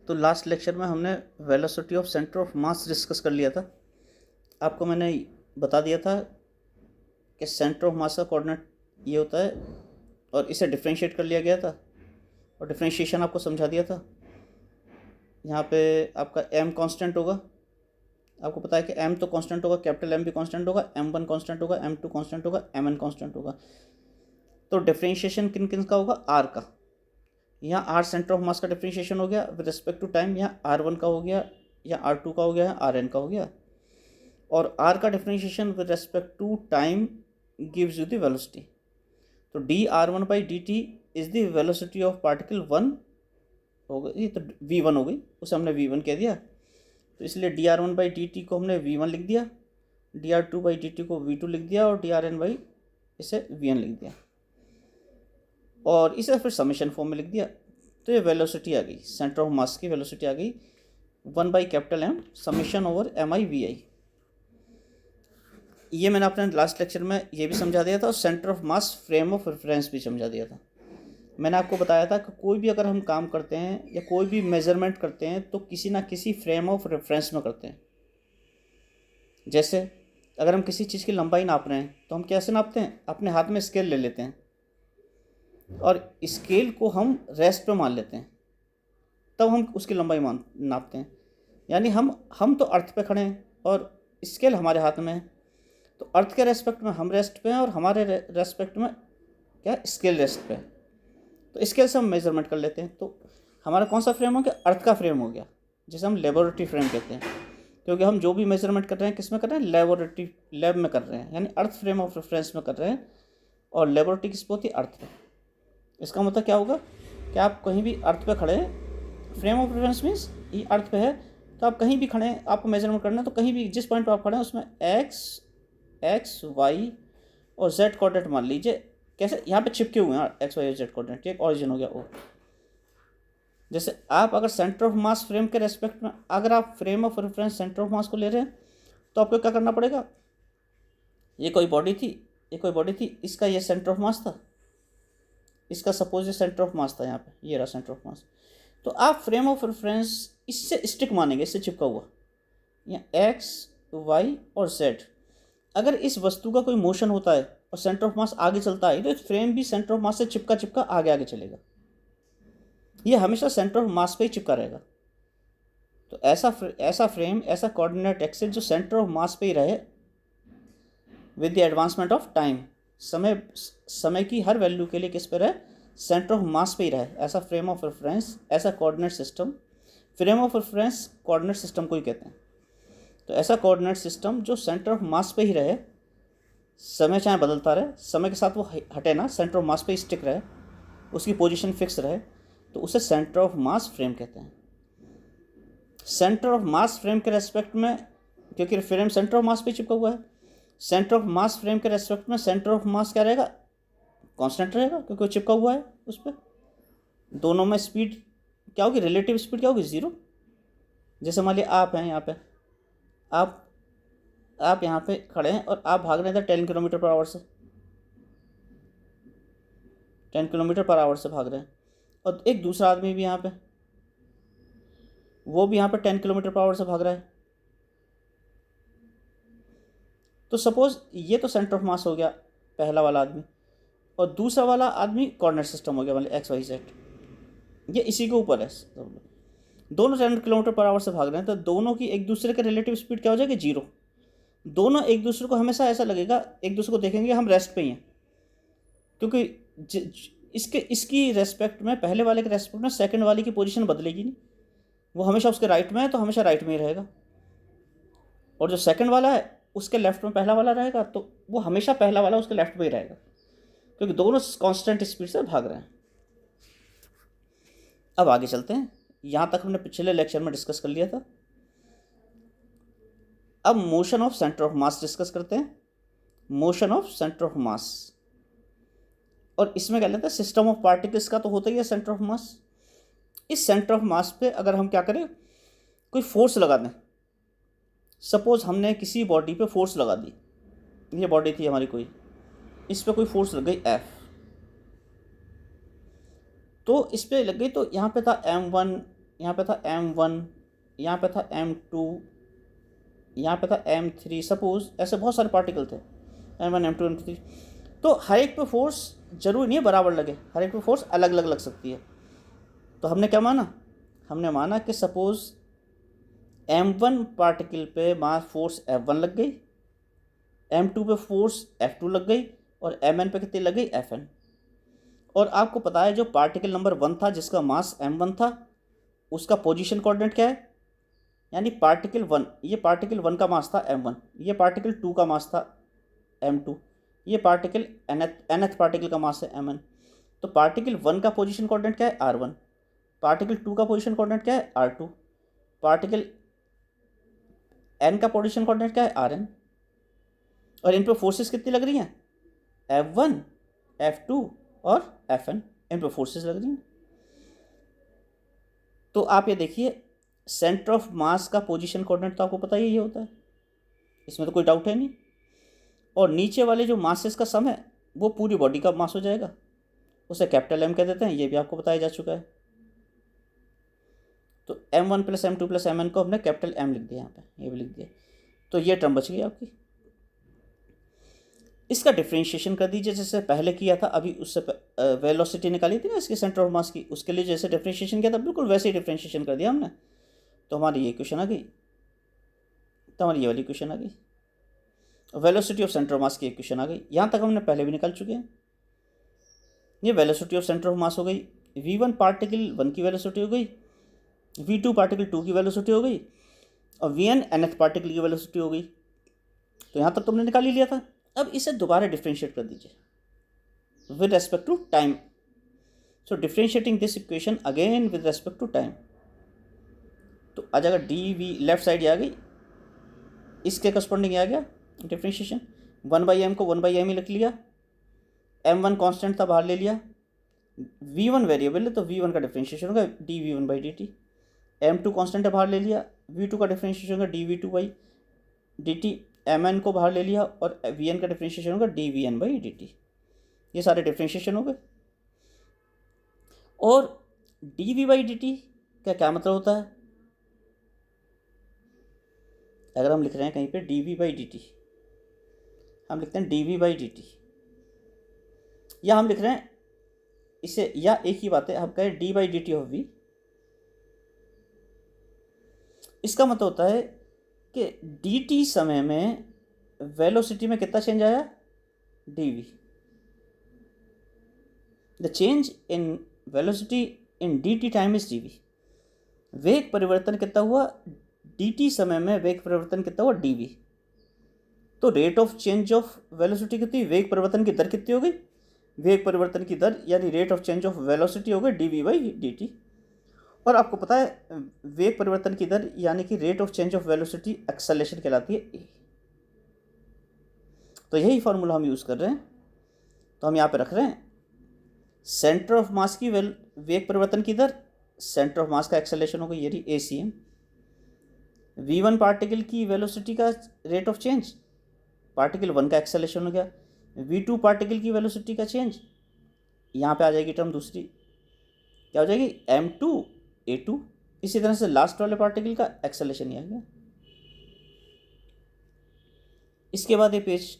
तो last lecture में हमने velocity of centre of mass discuss कर लिया था। आपको मैंने बता दिया था कि सेंटर ऑफ मास का कोऑर्डिनेट ये होता है और इसे डिफरेंशिएट कर लिया गया था और डिफरेंशिएशन आपको समझा दिया था। यहाँ पे आपका m कांस्टेंट होगा, आपको पता है कि m तो कांस्टेंट होगा, कैपिटल M भी कांस्टेंट होगा, m1 कांस्टेंट होगा, m2 कांस्टेंट होगा, mn कांस्टेंट होगा। तो डिफरेंशिएशन किन किन का होगा? r का। यहाँ r सेंटर ऑफ मास का डिफरेंशिएशन हो गया विद रिस्पेक्ट टू टाइम, यहाँ r1 का हो गया, या r2 का हो गया, या rn का हो गया। और r का differentiation with respect to time gives you the velocity. तो dr1/dt is the velocity of particle 1 हो गई, तो v1 हो गई, उसे हमने v1 कह दिया। तो इसलिए dr1/dt को हमने v1 लिख दिया, dr2/dt को v2 लिख दिया और drn इसे vn लिख दिया और इसे फिर समेशन फॉर्म में लिख दिया। तो ये वेलोसिटी आ गई, सेंटर ऑफ मास की वेलोसिटी आ गई 1/M समेशन ओवर mi/vi। ये मैंने अपने लास्ट लेक्चर में ये भी समझा दिया था और centre of mass frame of reference भी समझा दिया था। मैंने आपको बताया था कि कोई भी अगर हम काम करते हैं या कोई भी मेजरमेंट करते हैं तो किसी ना किसी फ्रेम ऑफ रेफरेंस में करते हैं। जैसे अगर हम किसी चीज़ की लंबाई नाप रहे हैं तो हम कैसे नापते हैं? अपने हाथ में स्केल ले लेते हैं और स्केल को हम रेस्ट पे मान लेते हैं, तब हम उसकी लंबाई नापते हैं। यानी हम तो अर्थ पे खड़े हैं और स्केल हमारे हाथ में है, तो अर्थ के रेस्पेक्ट में हम रेस्ट पे हैं और हमारे रेस्पेक्ट में क्या स्केल रेस्ट पे है। तो स्केल से हम मेजरमेंट कर लेते हैं। तो हमारा कौन सा फ्रेम हो गया? अर्थ का फ्रेम हो गया, जिसे हम लेबोरेटरी फ्रेम कहते हैं, क्योंकि हम जो भी मेजरमेंट कर रहे हैं किस में कर रहे हैं? लैब में कर रहे हैं, यानी अर्थ फ्रेम ऑफ रेफरेंस में कर रहे हैं। और लेबोरेटरी किस पे होती है? अर्थ पे। इसका मतलब क्या होगा कि आप कहीं भी अर्थ पे खड़े हैं, फ्रेम ऑफ रेफरेंस मीन्स ये अर्थ पे है, तो आप कहीं भी खड़े हैं, आपको मेजरमेंट करना है, तो कहीं भी जिस पॉइंट पर आप खड़े हैं उसमें एक्स वाई और जेड कोऑर्डिनेट मान लीजिए। कैसे? यहाँ पे चिपके हुए हैं एक्स वाई और जेड कोऑर्डिनेट, एक ऑरिजिन हो गया ओ। जैसे आप अगर सेंटर ऑफ मास फ्रेम के रेस्पेक्ट में, अगर आप frame of reference centre of मास को ले रहे हैं तो आपको क्या करना पड़ेगा? ये कोई बॉडी थी, इसका ये सेंटर ऑफ मास था, इसका सपोज ये सेंटर ऑफ मास था, यहाँ पे ये रहा सेंटर ऑफ मास। तो आप फ्रेम ऑफ रेफरेंस इससे स्टिक मानेंगे, इससे चिपका हुआ, यहाँ एक्स वाई और जेड। अगर इस वस्तु का कोई मोशन होता है और सेंटर ऑफ मास आगे चलता है तो इस फ्रेम भी सेंटर ऑफ मास से चिपका चिपका आगे आगे चलेगा, ये हमेशा सेंटर ऑफ मास पे ही चिपका रहेगा। तो ऐसा फ्रेम, ऐसा कोऑर्डिनेट एक्सिस जो सेंटर ऑफ मास पे ही रहे with the advancement of time, समय की हर वैल्यू के लिए किस पे रहे? सेंटर ऑफ मास पे ही रहे, ऐसा फ्रेम ऑफ रेफरेंस, ऐसा coordinate system, frame of reference coordinate system को ही कहते हैं। तो ऐसा कोऑर्डिनेट सिस्टम जो सेंटर ऑफ मास पे ही रहे, समय चाहे बदलता रहे, समय के साथ वो हटे ना, सेंटर ऑफ मास पे ही स्टिक रहे, उसकी पोजीशन फिक्स रहे, तो उसे सेंटर ऑफ मास फ्रेम कहते हैं। सेंटर ऑफ मास फ्रेम के रेस्पेक्ट में, क्योंकि फ्रेम सेंटर ऑफ मास पे चिपका हुआ है, सेंटर ऑफ मास फ्रेम के रेस्पेक्ट में सेंटर ऑफ मास क्या रहेगा? कांस्टेंट रहेगा, क्योंकि वो चिपका हुआ है उस पर। दोनों में स्पीड क्या होगी? रिलेटिव स्पीड क्या होगी? 0। जैसे मान लिया आप हैं यहाँ पे, आप यहाँ पे खड़े हैं और आप भाग रहे थे 10 किलोमीटर पर आवर से, 10 किलोमीटर पर आवर से भाग रहे हैं, और एक दूसरा आदमी भी यहाँ पे, वो भी यहाँ पे 10 किलोमीटर पर आवर से भाग रहा है। तो सपोज ये तो सेंटर ऑफ मास हो गया पहला वाला आदमी, और दूसरा वाला आदमी कोऑर्डिनेट सिस्टम हो गया, मतलब एक्स वाई जेड, ये इसी के ऊपर है। दोनों 10 किलोमीटर पर आवर से भाग रहे हैं, तो दोनों की एक दूसरे के रिलेटिव स्पीड क्या हो जाएगी? 0। दोनों एक दूसरे को हमेशा ऐसा लगेगा, एक दूसरे को देखेंगे हम रेस्ट पे ही हैं, क्योंकि इसकी रेस्पेक्ट में, पहले वाले के रेस्पेक्ट में सेकंड वाले की पोजीशन बदलेगी नहीं, वो हमेशा उसके राइट में है तो हमेशा राइट में ही रहेगा, और जो सेकंड वाला है उसके लेफ्ट में पहला वाला रहेगा, तो वो हमेशा पहला वाला उसके लेफ्ट में ही रहेगा, क्योंकि दोनों कांस्टेंट स्पीड से भाग रहे हैं। अब आगे चलते हैं, यहाँ तक हमने पिछले लेक्चर में डिस्कस कर लिया था। अब motion of centre of mass discuss करते हैं, मोशन ऑफ सेंटर ऑफ मास। और इसमें क्या लेते हैं? सिस्टम ऑफ पार्टिकल्स का तो होता ही है सेंटर ऑफ मास। इस सेंटर ऑफ मास पे अगर हम क्या करें, कोई फोर्स लगा दें, सपोज हमने किसी बॉडी पे फोर्स लगा दी, ये बॉडी थी हमारी कोई, इस पे कोई फोर्स लग गई F, तो इस पर लग गई, तो यहाँ पे था M1 यहाँ पे था M1, यहाँ पे था M2, यहाँ पे था M3, सपोज ऐसे बहुत सारे पार्टिकल थे, M1 M2 M3। तो हर एक पे फोर्स जरूरी नहीं है बराबर लगे, हर एक पे फोर्स अलग अलग लग सकती है। तो हमने क्या माना, हमने माना कि सपोज M1 पार्टिकल पे मास फोर्स F1 लग गई, M2 पे फोर्स F2 लग गई, और Mn पे कितनी लग गई, Fn। और आपको पता है जो पार्टिकल नंबर 1 था जिसका मास M1 था, उसका पोजीशन कोऑर्डिनेट क्या है, यानी पार्टिकल 1, ये पार्टिकल 1 का मास था M1, ये पार्टिकल 2 का मास था M2, ये पार्टिकल nth पार्टिकल का मास है Mn। तो पार्टिकल 1 का पोजीशन कोऑर्डिनेट क्या है, R1, पार्टिकल 2 का पोजीशन कोऑर्डिनेट क्या है, R2, पार्टिकल n का पोजीशन कोऑर्डिनेट क्या है, Rn। और इन पर फोर्सेस कितनी लग रही हैं, F1, F2 और Fn, इन पर फोर्सेस लग रही हैं। तो आप ये देखिए, सेंटर ऑफ मास का पोजीशन कोऑर्डिनेट तो आपको पता ही होता है, इसमें तो कोई डाउट है नहीं। और नीचे वाले जो मासेस का सम है वो पूरी बॉडी का मास हो जाएगा, उसे कैपिटल M कह देते हैं, ये भी आपको बताया जा चुका है। तो M1 + M2 + Mn को हमने कैपिटल M लिख दिया, यहाँ पे ये भी लिख दिया। तो ये टर्म बच गई आपकी। इसका डिफ्रेंशिएशन कर दीजिए जैसे पहले किया था, अभी उससे वेलोसिटी निकाली थी ना इसके सेंटर ऑफ मास की, उसके लिए जैसे डिफ्रेंशिएशन किया था बिल्कुल वैसे ही डिफ्रेंशिएशन कर दिया हमने। तो हमारी ये इक्वेशन आ गई, तो हमारी ये वाली इक्वेशन आ गई, velocity of centre of mass की इक्वेशन आ गई। यहाँ तक हमने पहले भी निकाल चुके हैं। ये velocity of centre of mass हो गई, V1 पार्टिकल 1 की वेलोसिटी हो गई, V2 पार्टिकल 2 की वेलोसिटी हो गई, और Vn nth पार्टिकल की वेलोसिटी हो गई। तो यहाँ तक तुमने निकाल ही लिया था। अब इसे दोबारा डिफ्रेंशिएट कर दीजिए with respect to time. So differentiating this equation again with respect to time, तो आ जाएगा dV, लेफ्ट साइड ये आ गई, इसके करस्पॉन्डिंग आ गया डिफ्रेंशिएशन। 1/m को 1/m ही लिख लिया, M1 कांस्टेंट था बाहर ले लिया, V1 वेरिएबल है तो V1 का डिफ्रेंशिएशन होगा dV1/dt, M2 कांस्टेंट है बाहर ले लिया, V2 का डिफ्रेंशिएशन होगा dV2/dt, Mn को बाहर ले लिया और Vn का डिफ्रेंशिएशन होगा dVn/dt। ये सारे डिफ्रेंशिएशन हो गए। और dV/dt का क्या मतलब होता है, अगर हम लिख रहे हैं कहीं पे dV/dt, हम लिखते हैं dV/dt, या हम लिख रहे हैं इसे, या एक ही बात है, हम कहें d/dt ऑफ v। इसका मतलब होता है कि dt समय में वेलोसिटी में कितना चेंज आया, dv। The change in velocity in dt time is dv। वेग परिवर्तन कितना हुआ, dt समय में वेग परिवर्तन कितना हुआ, dv। तो rate of change of velocity कितनी, वेग परिवर्तन की दर कितनी हो गई, वेग परिवर्तन की दर यानी rate of change of velocity हो गई dV/dt। और आपको पता है वेग परिवर्तन की दर यानी कि rate of change of velocity acceleration कहलाती है a। तो यही फॉर्मूला हम यूज़ कर रहे हैं। तो हम यहाँ पे रख रहे हैं सेंटर ऑफ मास की वेग परिवर्तन की दर, सेंटर ऑफ मास का एक्सेलरेशन होगा ये ACM, V1 पार्टिकल की वेलोसिटी का रेट ऑफ चेंज, पार्टिकल 1 का एक्सेलरेशन हो गया, V2 पार्टिकल की वेलोसिटी का चेंज, यहाँ पे आ जाएगी टर्म दूसरी, क्या हो जाएगी, M2 A2। इसी तरह से लास्ट वाले पार्टिकल का एक्सेलरेशन ही आ गया। इसके बाद ये पेज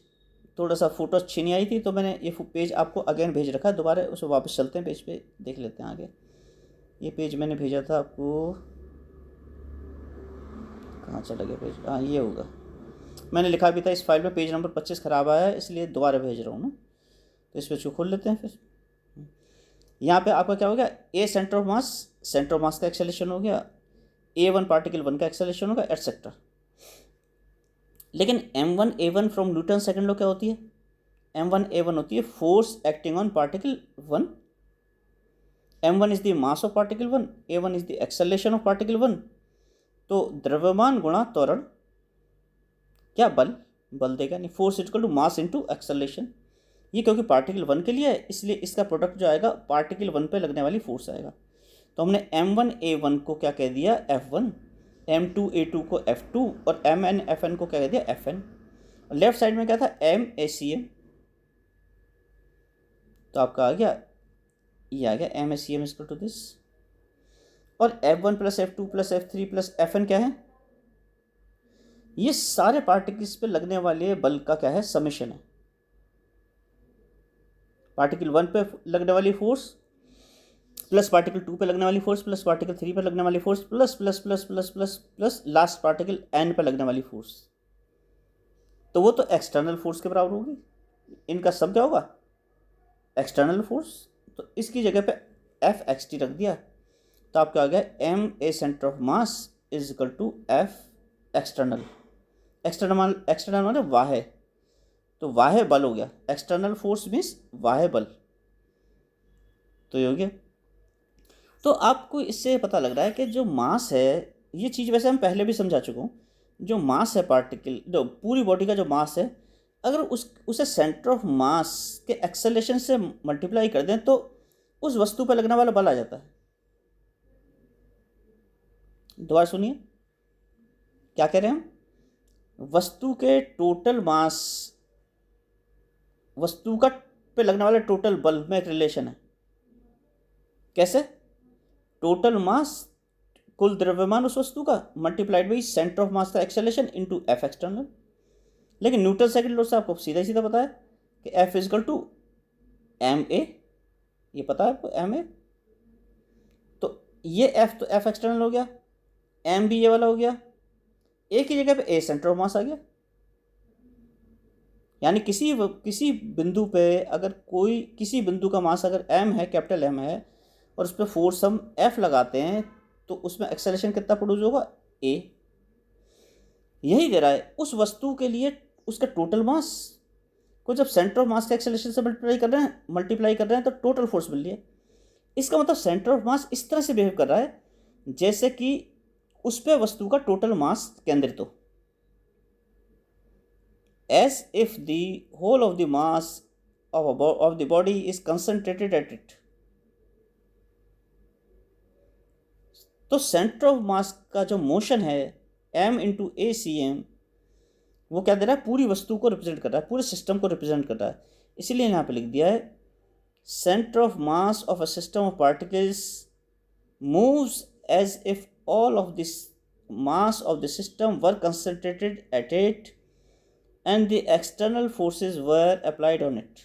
थोड़ा सा फोटो अच्छी नहीं आई थी तो मैंने ये पेज आपको अगेन भेज रखा है, दोबारा उसे वापस चलते हैं पेज पे, देख लेते हैं आगे। ये पेज मैंने भेजा था आपको, कहाँ चला गया पेज, हाँ ये होगा, मैंने लिखा भी था इस फाइल में पेज नंबर 25 ख़राब आया है इसलिए दोबारा भेज रहा हूँ ना। तो इस पेज को खोल लेते हैं फिर। यहाँ पे आपका क्या हो गया, a centre of mass, centre of mass का एक्सेलरेशन हो गया, A1 पार्टिकल 1 का एक्सेलरेशन होगा एटसेट्रा। लेकिन M1 A1 from Newton second law क्या होती है, M1 A1 होती है force acting on particle 1। M1 is the mass of particle 1, A1 is the acceleration of particle 1। तो द्रव्यमान गुणा त्वरण क्या, बल देगा, नहीं force equal to mass into acceleration. ये क्योंकि पार्टिकल 1 के लिए है इसलिए इसका प्रोडक्ट जो आएगा पार्टिकल 1 पे लगने वाली फोर्स आएगा। तो हमने M1 A1 को क्या कह दिया, F1, M2 A2 को F2 और Mn Fn को क्या कह दिया, Fn। लेफ्ट साइड में क्या था, MACM। तो आपका आ गया, ये आ गया MACM इक्वल टू दिस। और F1 plus F2 plus F3 plus Fn क्या है? ये सारे पार्टिकल्स पे लगने वाले बल का क्या है? समेशन है। पार्टिकल 1 पे लगने वाली फोर्स प्लस पार्टिकल 2 पे लगने वाली फोर्स प्लस पार्टिकल 3 पे लगने वाली force plus plus plus plus plus plus last particle n पे लगने वाली फोर्स, तो वो तो एक्सटर्नल फोर्स के बराबर होगी। इनका सब क्या होगा? External force. तो इसकी जगह पे एफ एक्स टी रख दिया, तो आपका आ गया M A centre of mass is equal to F external. External माने बाह्य, तो बाह्य बल हो गया। एक्सटर्नल फोर्स मीन्स बाह्य बल, तो ये हो गया। तो आपको इससे पता लग रहा है कि जो मास है, ये चीज़ वैसे हम पहले भी समझा चुका हूँ, जो मास है पार्टिकल, जो पूरी बॉडी का जो मास है, अगर उसे सेंटर ऑफ मास के एक्सेलरेशन से मल्टीप्लाई कर दें तो उस वस्तु पर लगने वाला बल आ जाता है। दोबारा सुनिए, क्या कह रहे हैं हम? वस्तु के टोटल मास, वस्तु का पे लगने वाले टोटल बल में एक रिलेशन है। कैसे? टोटल मास, कुल द्रव्यमान उस वस्तु का, multiplied by centre of mass का एक्सेलरेशन इनटू एफ एक्सटर्नल। लेकिन न्यूटन सेकंड लॉ से आपको सीधा ही सीधा पता है कि F is equal to M A, ये पता है आपको एम ए। तो ये एफ, तो एफ एक्सटर्नल हो गया, एम भी ये वाला हो गया, एक ही जगह पे ए सेंटर ऑफ मास आ गया। यानी किसी बिंदु पे अगर कोई, किसी बिंदु का मास अगर एम है, कैपिटल एम है, और उस पर फोर्स हम एफ लगाते हैं, तो उसमें एक्सेलरेशन कितना प्रोड्यूस होगा? ए। यही दे रहा है उस वस्तु के लिए उसका टोटल मास को जब सेंटर ऑफ मास के एक्सेलरेशन से मल्टीप्लाई कर रहे हैं तो टोटल फोर्स मिल रही है। इसका मतलब सेंटर ऑफ मास इस तरह से बिहेव कर रहा है जैसे कि उस पे वस्तु का टोटल मास केंद्रित हो, as if the whole of the mass of the body is concentrated at it। तो सेंटर ऑफ मास का जो मोशन है m इंटू ए सी एम, वो क्या दे रहा है? पूरी वस्तु को रिप्रेजेंट कर रहा है, पूरे सिस्टम को रिप्रेजेंट कर रहा है। इसीलिए यहाँ पे लिख दिया है centre of mass of a system of particles moves as if all of this mass of the system were concentrated at it and the external forces were applied on it।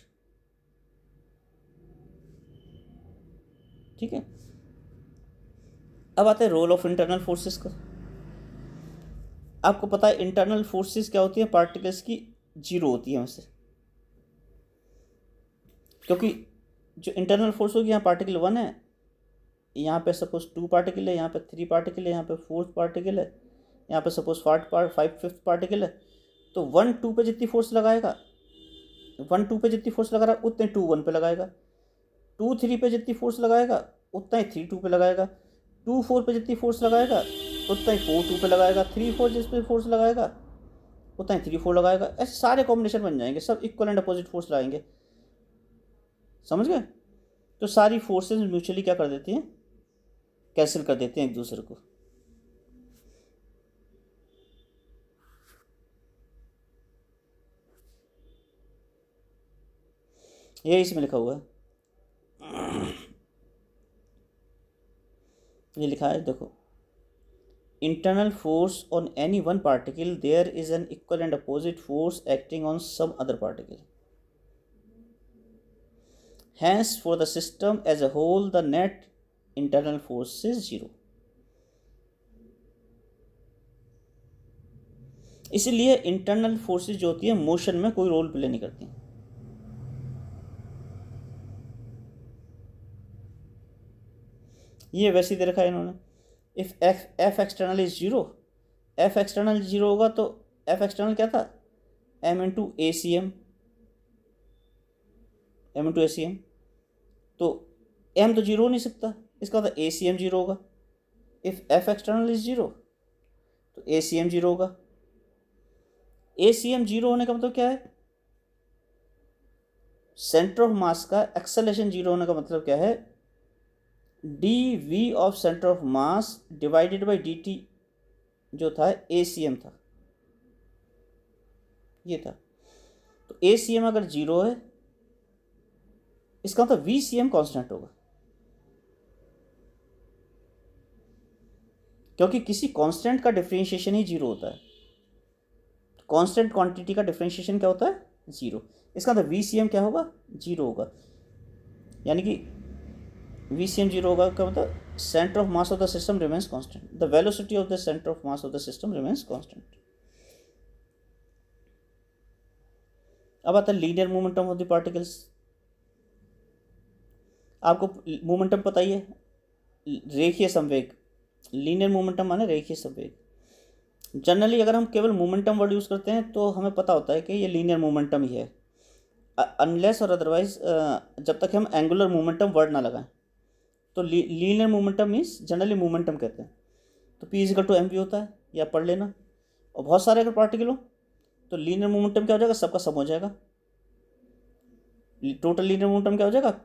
ठीक है, अब आते हैं रोल ऑफ इंटरनल फोर्सेस का। आपको पता है internal forces क्या होती है? पार्टिकल्स की जीरो होती है वैसे, क्योंकि जो इंटरनल फोर्स होगी, यहाँ पार्टिकल 1 है, यहाँ पे सपोज 2 पार्टिकल है, यहाँ पे 3 पार्टिकल है, यहाँ पे 4th पार्टिकल है, यहाँ पे सपोज 5th पार्टिकल है। तो 1 2 पे जितनी फोर्स लगाएगा, 1 2 पे जितनी फोर्स लगा रहा है उतने 2 1 पे लगाएगा, 2 3 पे जितनी फोर्स लगाएगा उतना ही 3 2 पे लगाएगा, 2 4 पे जितनी फोर्स लगाएगा उतना ही 4 2 पे लगाएगा, 3 4 जिस पे फोर्स लगाएगा उतना ही 3 4 लगाएगा। ऐसे सारे कॉम्बिनेशन बन जाएंगे, सब इक्वल एंड अपोजिट फोर्स लगाएंगे। समझ गए? तो सारी फोर्सेस म्यूचुअली क्या कर देती हैं? कैंसिल कर देते हैं एक दूसरे को। ये इसमें लिखा हुआ है, ये लिखा है देखो, internal force on any one particle there is an equal and opposite force acting on some other particle, hence for the system as a whole the net internal force is zero. इसलिए internal forces जो होती है motion में कोई role play नहीं करती। ये वैसे ही दे रखा है इन्होंने, if f external is zero, F external zero होगा तो एफ एक्सटर्नल क्या था? एम इंटू ए सी एम, एम इंटू ए सी एम। तो एम तो जीरो हो नहीं सकता, इसका मतलब ए सी एम जीरो होगा। If f external is zero तो ए सी एम जीरो होगा। ए सी एम जीरो होने का मतलब क्या है? सेंटर ऑफ मास का एक्सेलरेशन जीरो होने का मतलब क्या है? D V of centre of mass divided by D T जो था ए सी एम था, ये था। तो ए सी एम अगर जीरो है इसका मतलब वी सी एम कॉन्स्टेंट होगा। क्योंकि किसी कांस्टेंट का डिफरेंशिएशन ही जीरो होता है। कांस्टेंट क्वांटिटी का डिफरेंशिएशन क्या होता है? जीरो। इसका मतलब VCM क्या होगा? जीरो होगा। यानी कि VCM जीरो होगा का मतलब centre of mass of the system remains constant, the velocity of the centre of mass of the system remains constant. अब आता है linear momentum of the particles. आपको मोमेंटम पता ही है, रेखीय संवेग। लीनियर मोमेंटम माने रेखीय संवेग। जनरली अगर हम केवल मोमेंटम वर्ड यूज़ करते हैं तो हमें पता होता है कि ये लीनियर मोमेंटम ही है, अनलेस और अदरवाइज जब तक हम एंगुलर मोमेंटम वर्ड ना लगाएं। तो linear momentum means generally momentum कहते हैं। तो P=mv होता है, या पढ़ लेना। और बहुत सारे अगर पार्टिकल हो तो लीनियर मोमेंटम क्या हो जाएगा? सबका सम हो जाएगा। टोटल लीनियर मोमेंटम क्या हो जाएगा?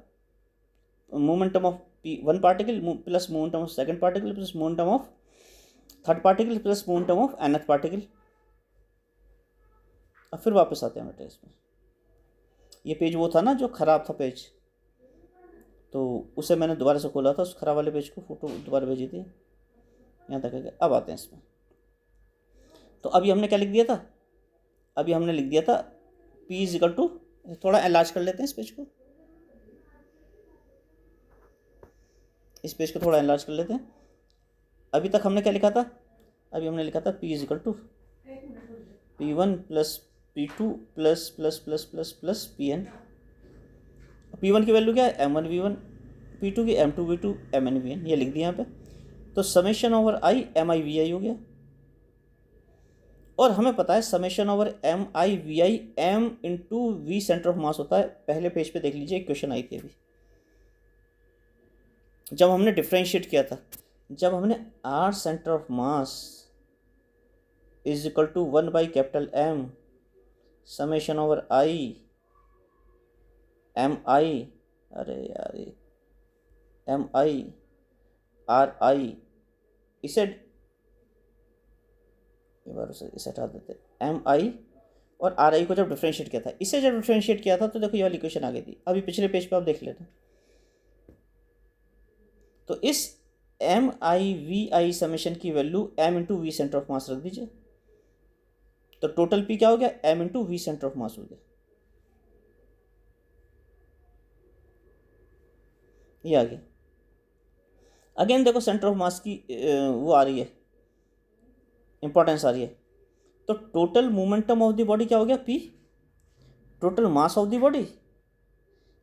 Momentum of one particle plus momentum of second particle plus momentum of third particle plus momentum of nth particle. अब फिर वापस आते हैं बेटे इसमें। ये पेज वो था ना जो ख़राब था पेज, तो उसे मैंने दोबारा से खोला था, उस ख़राब वाले पेज को फ़ोटो दोबारा भेजी थी, यहाँ तक है। अब आते हैं इसमें। तो अभी हमने क्या लिख दिया था? अभी हमने लिख दिया था P=, थोड़ा एनलार्ज कर लेते हैं इस पेज को, इस पेज को थोड़ा एनलार्ज कर लेते हैं। अभी तक हमने क्या लिखा था? अभी हमने लिखा था P=P1 plus P2 plus plus plus plus plus Pn। P1 की वैल्यू क्या है? m1v1, P2 की m2v2 mn/vn, ये लिख दिया यहाँ पे। तो समेशन ओवर i mi/vi हो गया। और हमें पता है summation over mi/vi m into v centre of मास होता है। पहले पेज पे देख लीजिए, एक क्वेश्चन आई थी अभी, जब हमने डिफ्रेंशिएट किया था, जब हमने r centre of mass = 1/M summation over i mi, अरे यार mi/ri, इसे इसे हटा देते। mi और ri को जब डिफ्रेंशिएट किया था, इसे जब डिफ्रेंशिएट किया था तो देखो ये वाली इक्वेशन आ गई थी। अभी पिछले पेज पे आप देख लेते। तो इस mi/vi समेशन की value m into V centre of mass रख दीजिए। तो टोटल p क्या हो गया? m into V centre of mass हो गया। ये आ गया। अगेन देखो सेंटर ऑफ मास की वो आ रही है, इंपॉर्टेंस आ रही है। तो total momentum of the body क्या हो गया? P, total mass of the body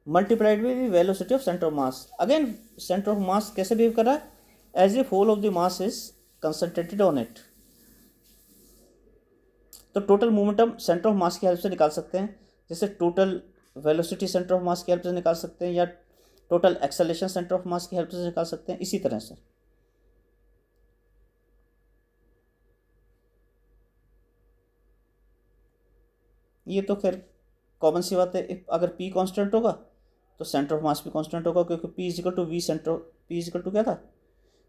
multiplied by velocity of centre of mass. Again centre of mass कैसे बिहेव कर रहा है? As if whole of the mass is concentrated on it. तो total momentum centre of mass की help से निकाल सकते हैं, जैसे total velocity centre of mass की हेल्प से निकाल सकते हैं, या total acceleration centre of mass की हेल्प से निकाल सकते हैं। इसी तरह से ये तो खैर कॉमन सी बात है। अगर P कांस्टेंट होगा तो सेंटर ऑफ मास भी कांस्टेंट होगा, क्योंकि P=v सेंटर, P= क्या था?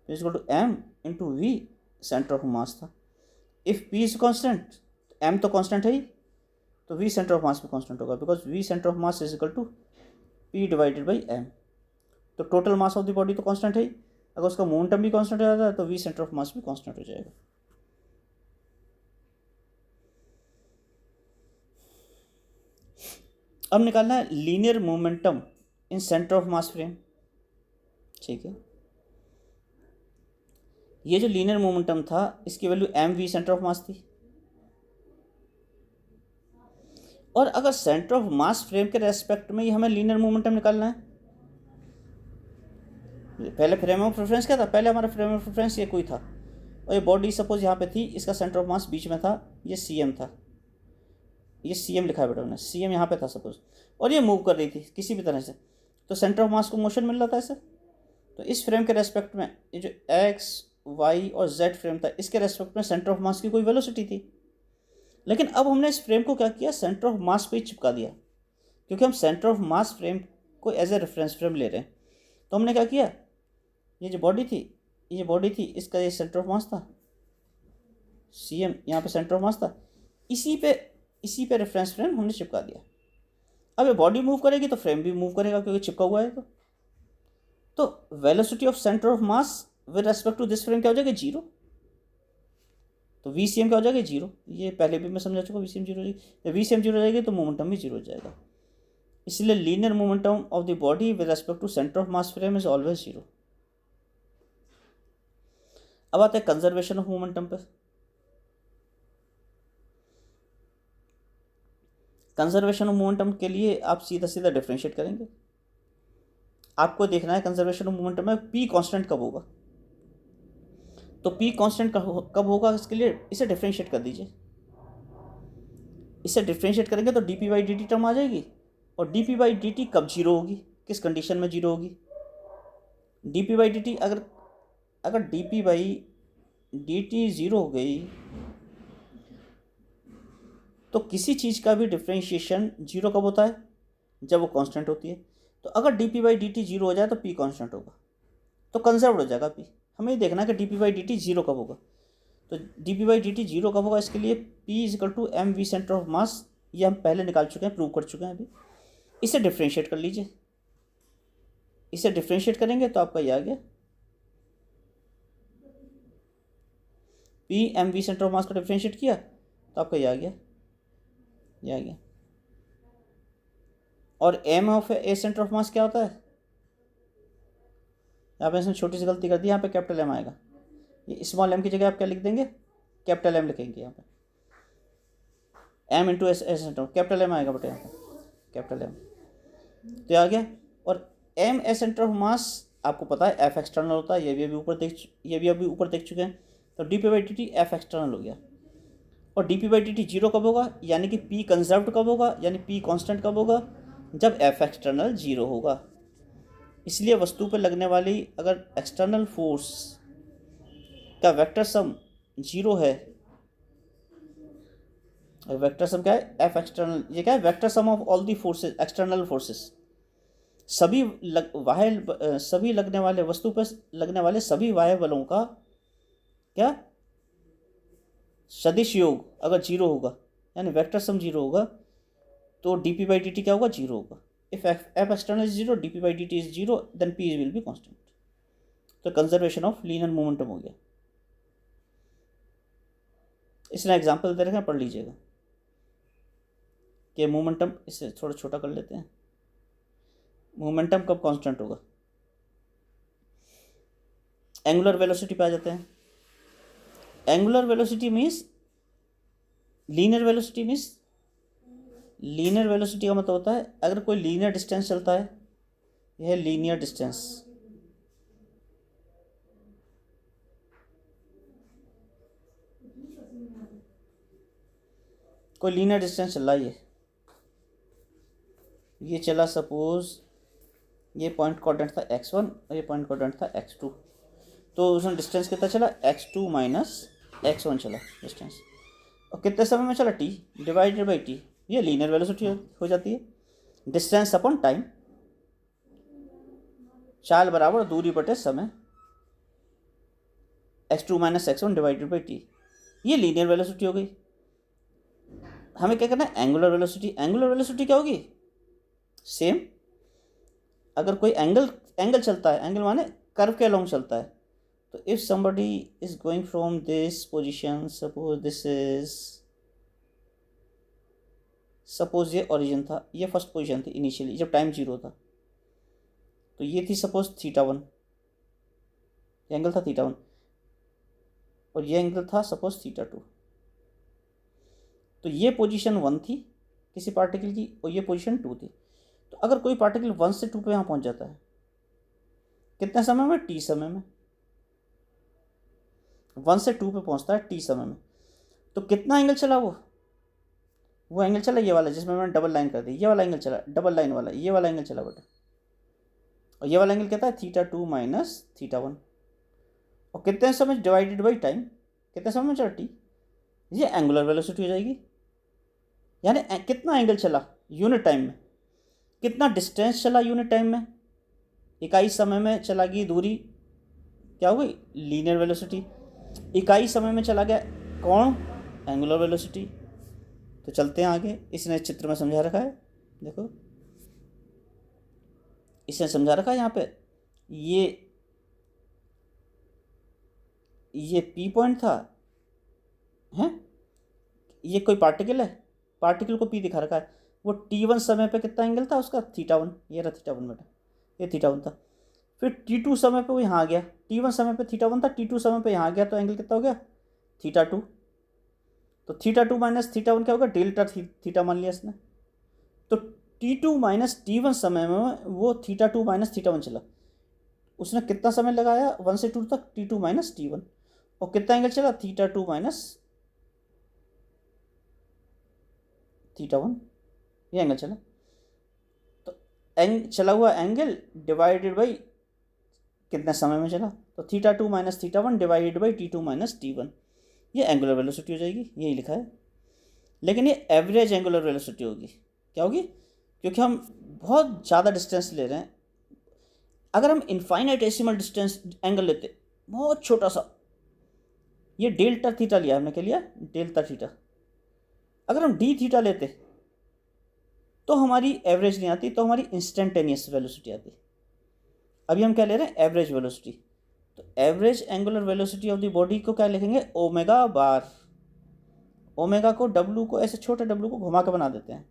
P=m into V centre of mass था। If P is constant, m तो कांस्टेंट है ही, तो v सेंटर ऑफ मास भी कांस्टेंट होगा, because v centre of mass = P/m। तो total mass of the body तो कांस्टेंट है ही, अगर उसका मोमेंटम भी कांस्टेंट हो जाता है तो v सेंटर ऑफ मास भी कांस्टेंट हो जाएगा। अब निकालना है linear momentum in centre of mass frame. ठीक है, ये जो लीनियर मोमेंटम था इसकी वैल्यू mv सेंटर ऑफ मास थी। और अगर सेंटर ऑफ मास फ्रेम के रेस्पेक्ट में ही हमें लीनियर मोमेंटम निकालना है, पहले फ्रेम ऑफ रेफरेंस क्या था? पहले हमारा फ्रेम ऑफ रेफरेंस ये कोई था, और ये बॉडी सपोज यहाँ पे थी, इसका सेंटर ऑफ मास बीच में था, ये CM था, ये CM लिखा है बेटा मैंने, CM यहाँ पे था सपोज, और ये मूव कर रही थी किसी भी तरह से, तो सेंटर ऑफ मास को मोशन मिल रहा था ऐसे। तो इस फ्रेम के रेस्पेक्ट में ये जो X, Y और Z फ्रेम था, इसके रेस्पेक्ट में सेंटर ऑफ मास की कोई वेलोसिटी थी। लेकिन अब हमने इस फ्रेम को क्या किया? सेंटर ऑफ मास पे ही चिपका दिया, क्योंकि हम सेंटर ऑफ मास फ्रेम को एज ए रेफरेंस फ्रेम ले रहे हैं। तो हमने क्या किया? ये जो बॉडी थी, ये बॉडी थी, इसका ये सेंटर ऑफ मास था CM, यहाँ पे सेंटर ऑफ मास था, इसी पे रेफरेंस फ्रेम हमने चिपका दिया। अब ये बॉडी मूव करेगी तो फ्रेम भी मूव करेगा, क्योंकि चिपका हुआ है। तो velocity of centre of mass with respect to this frame क्या हो जाएगा? 0। तो वी सी एम क्या हो जाएगा, जीरो। ये पहले भी मैं समझा चुका, वी सी एम जीरो हो जाएगी। जब वी सी एम जीरो हो जाएगी तो मोमेंटम भी जीरो हो जाएगा। इसलिए linear momentum of the body with respect to centre of mass frame is always zero. अब आते हैं कंजर्वेशन ऑफ मोमेंटम पे। कंजर्वेशन ऑफ मोमेंटम के लिए आप सीधा सीधा डिफरेंशिएट करेंगे। आपको देखना है कंजर्वेशन ऑफ मोमेंटम में पी कांस्टेंट कब होगा। तो पी कांस्टेंट कब होगा, इसके लिए इसे डिफरेंशिएट कर दीजिए। इसे डिफरेंशिएट करेंगे तो D P by D T term आ जाएगी। और डी पी बाई डी टी कब जीरो होगी, किस कंडीशन में जीरो होगी। D P by D T अगर D P by D T zero हो गई तो किसी चीज़ का भी डिफरेंशिएशन जीरो कब होता है, जब वो कांस्टेंट होती है। तो अगर D P by D T zero हो जाए तो पी कांस्टेंट होगा, तो कंजर्व हो जाएगा पी। हमें ये देखना है कि D P by D T zero कब होगा। तो D P by D T zero कब होगा, इसके लिए P is equal to M V centre of mass, ये हम पहले निकाल चुके हैं, प्रूव कर चुके हैं अभी। इसे डिफरेंशिएट कर लीजिए। इसे डिफरेंशिएट करेंगे तो आपका ये आ गया, P M V centre of mass का डिफरेंशिएट किया तो आपका ये आ गया, ये आ गया। और M of A centre of mass क्या होता है, यहाँ पे इसने छोटी सी गलती कर दी, यहाँ पे कैपिटल एम आएगा। ये स्मॉल एम की जगह आप क्या लिख देंगे, कैपिटल एम लिखेंगे। यहाँ पे M into S centre, capital M आएगा बेटा, यहाँ पे कैपिटल एम तो आ गया। और M S centre of mass आपको पता है एफ एक्सटर्नल होता है, ये भी अभी ऊपर देख चुके हैं। तो D P by D T F external हो गया। और डी P by D T zero कब होगा, यानी कि पी कंजर्व्ड कब होगा, यानी पी कांस्टेंट कब होगा, जब एफ एक्सटर्नल जीरो होगा। इसलिए वस्तु पर लगने वाली अगर एक्सटर्नल फोर्स का वेक्टर सम जीरो है, वेक्टर सम क्या है, एफ एक्सटर्नल, ये क्या है, vector sum of all the forces, external forces, सभी लगने वाले वस्तु पर लगने वाले सभी बाह्य बलों का क्या सदिश योग अगर जीरो होगा, यानी वेक्टर सम जीरो होगा, तो D P by D T क्या होगा, जीरो होगा। If f external is zero, d P by D T is zero, then p will be constant. तो कंजर्वेशन ऑफ लीनियर मोमेंटम हो गया। इसने एग्जाम्पल दे रखे हैं, पढ़ लीजिएगा कि मोमेंटम, इसे थोड़ा छोटा कर लेते हैं, मोमेंटम कब कांस्टेंट होगा। एंगुलर वेलोसिटी पे आ जाते हैं। Angular velocity means linear velocity means, linear velocity का मतलब होता है अगर कोई लीनियर डिस्टेंस चलता है, यह लीनियर डिस्टेंस, कोई लीनियर डिस्टेंस चल रहा है, ये चला, सपोज ये पॉइंट कोऑर्डिनेट था x1 और ये पॉइंट कोऑर्डिनेट था x2, तो उसमें डिस्टेंस कितना चला, x2 माइनस x1 चला डिस्टेंस। और कितने समय में चला, t डिवाइडेड बाई t, ये लीनियर वेलोसिटी हो जाती है। डिस्टेंस अपॉन टाइम, चाल बराबर दूरी बटे समय, x2 minus x1 divided by t, ये लीनियर वेलोसिटी हो गई। हमें क्या करना है, एंगुलर वेलोसिटी। एंगुलर वेलोसिटी क्या होगी, सेम, अगर कोई एंगल चलता है, एंगल माने कर्व के अलोंग चलता है, तो if somebody is going from this position, suppose ये ओरिजिन था, ये फर्स्ट पोजीशन थी इनिशियली जब टाइम जीरो था, तो ये थी सपोज θ1, एंगल था θ1, और ये एंगल था सपोज θ2। तो ये पोजीशन 1 थी किसी पार्टिकल की और ये पोजीशन 2 थी। तो अगर कोई पार्टिकल 1 से 2 पे यहाँ पहुँच जाता है, कितने समय में, t समय में, 1 से 2 पे पहुँचता है t समय में, तो कितना एंगल चला वो एंगल चला ये वाला जिसमें मैंने डबल लाइन कर दी, ये वाला एंगल चला, डबल लाइन वाला, ये वाला एंगल चला बेटा। और ये वाला एंगल कहता है θ2 माइनस θ1। और कितने समय डिवाइडेड बाई टाइम, कितने समय में चला t, ये एंगुलर वेलोसिटी हो जाएगी। यानी कितना एंगल चला यूनिट टाइम में, कितना डिस्टेंस चला यूनिट टाइम में, इकाई समय में चला गई दूरी, क्या हो गई, लीनियर वेलोसिटी। इकाई समय में चला गया कौन, एंगुलर वेलोसिटी। तो चलते हैं आगे, इसने चित्र में समझा रखा है, देखो इसने समझा रखा है यहाँ पे, ये P पॉइंट था हैं, ये कोई पार्टिकल है, पार्टिकल को पी दिखा रखा है, वो T1 समय पे कितना एंगल था उसका, θ1, ये रहा θ1 बेटा, ये θ1 था। फिर T2 समय पे वो यहाँ आ गया, T1 समय पे θ1 था, T2 समय पे यहाँ आ गया, तो एंगल कितना हो गया, θ2। तो θ2 माइनस θ1 क्या होगा, डेल्टा थीटा मान लिया इसने। तो T2 माइनस T1 समय में वो θ2 माइनस θ1 चला, उसने कितना समय लगाया 1 से 2 तक, T2 माइनस T1, और कितना एंगल चला, θ2 माइनस θ1, ये एंगल चला। तो चला हुआ एंगल डिवाइडेड बाई कितने समय में चला, तो θ2 minus θ1 divided by T2 minus T1, ये एंगुलर वेलोसिटी हो जाएगी, यही लिखा है। लेकिन ये एवरेज एंगुलर वेलोसिटी होगी, क्या होगी, क्योंकि हम बहुत ज़्यादा डिस्टेंस ले रहे हैं। अगर हम इनफाइनाइटेसिमल डिस्टेंस एंगल लेते, बहुत छोटा सा, ये डेल्टा थीटा लिया हमने, क्या लिया, डेल्टा थीटा। अगर हम डी थीटा लेते तो हमारी एवरेज नहीं आती, तो हमारी इंस्टेंटेनियस वेलोसिटी आती। अभी हम क्या ले रहे हैं, एवरेज वेलोसिटी। तो average angular velocity of the body को क्या लिखेंगे, ओमेगा बार। ओमेगा को, डब्लू को, ऐसे छोटे डब्लू को घुमा के बना देते हैं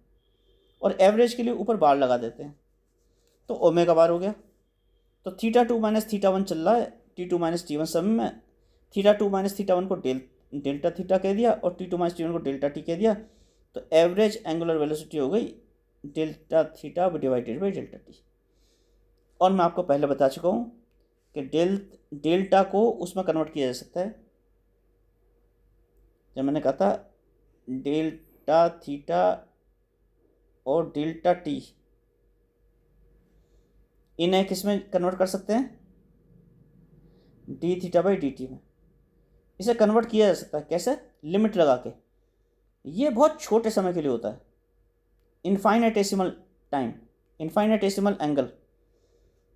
और एवरेज के लिए ऊपर बार लगा देते हैं, तो ओमेगा बार हो गया। तो θ2 माइनस θ1 चल रहा है, T2 माइनस T1 समय में, θ2 माइनस θ1 को डेल्टा थीटा कह दिया और T2 माइनस T1 को डेल्टा टी कह दिया। तो एवरेज एंगुलर वेलोसिटी हो गई delta theta divided by delta T. और मैं आपको पहले बता चुका हूँ कि डेल्टा को उसमें कन्वर्ट किया जा सकता है, जब मैंने कहा था डेल्टा थीटा और डेल्टा टी, इन्हें किस में कन्वर्ट कर सकते हैं, D theta by D T में। इसे कन्वर्ट किया जा सकता है कैसे, लिमिट लगा के। ये बहुत छोटे समय के लिए होता है, इनफाइनाइटेसिमल टाइम, इनफाइनाइटेसिमल एंगल।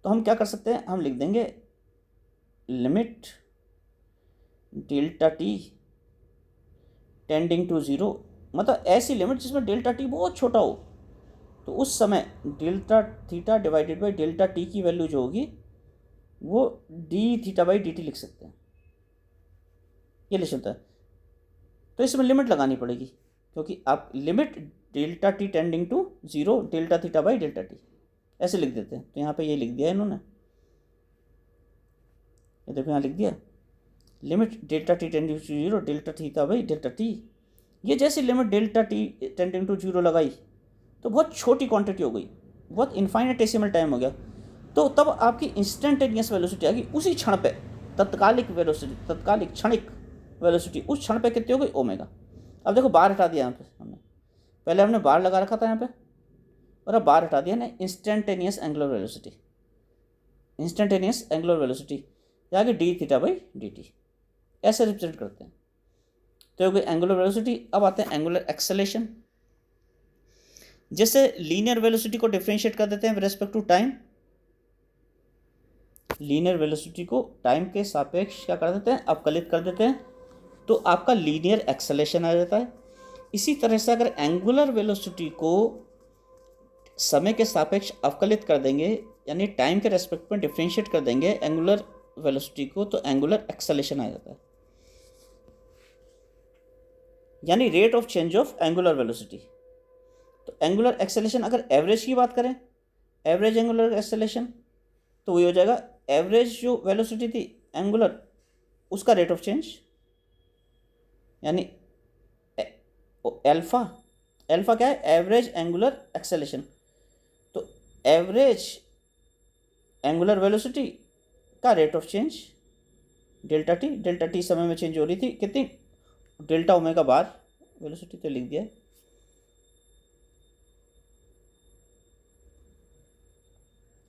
तो हम क्या कर सकते हैं, हम लिख देंगे limit delta T tending to zero, मतलब ऐसी लिमिट जिसमें डेल्टा टी बहुत छोटा हो, तो उस समय delta theta divided by delta T की वैल्यू जो होगी वो D theta by D t लिख सकते हैं, ये लिख सकता है। तो इसमें लिमिट लगानी पड़ेगी, क्योंकि आप limit delta T tending to zero delta theta by delta t ऐसे लिख देते हैं। तो यहाँ पे ये लिख दिया इन्होंने, ये देखो यहाँ लिख दिया limit delta T tending to zero delta theta by delta T. ये जैसी limit delta T tending to zero लगाई तो बहुत छोटी क्वांटिटी हो गई, बहुत इनफाइनाइटेसिमल टाइम हो गया, तो तब आपकी इंस्टेंटेनियस वेलोसिटी आ गई उसी क्षण पे, तत्कालिक वेलोसिटी, तत्कालिक क्षणिक वेलोसिटी उस क्षण पे कितनी हो गई, ओमेगा। अब देखो बार हटा दिया यहाँ पे हमने, पहले हमने बार लगा रखा था यहाँ पे और अब बार हटा दिया ना, instantaneous angular velocity, instantaneous angular velocity आगे D theta by D T, ऐसे रिप्रेजेंट करते हैं। तो हो गई एंगुलर वेलोसिटी। अब आते हैं एंगुलर एक्सेलेरेशन। जैसे लीनियर वेलोसिटी को डिफरेंशिएट कर देते हैं with respect to time, linear velocity को टाइम के सापेक्ष क्या कर देते हैं, अवकलित कर देते हैं, तो आपका लीनियर एक्सेलेरेशन आ जाता है। इसी तरह से अगर एंगुलर वेलोसिटी को समय के सापेक्ष अवकलित कर देंगे, यानी टाइम के रेस्पेक्ट में डिफरेंशिएट कर देंगे एंगुलर वेलोसिटी को, तो एंगुलर एक्सेलेरेशन आ जाता है, यानी rate of change of angular velocity. तो एंगुलर एक्सेलेरेशन अगर एवरेज की बात करें, एवरेज एंगुलर एक्सेलेरेशन, तो वही हो जाएगा एवरेज जो वेलोसिटी थी एंगुलर, उसका रेट ऑफ चेंज, यानी एल्फा, एल्फा क्या है, एवरेज एंगुलर एक्सेलेरेशन। तो एवरेज एंगुलर वेलोसिटी का rate of change delta T, delta T समय में चेंज हो रही थी कितनी, डेल्टा ओमेगा बार, वेलोसिटी तो लिख दिया है,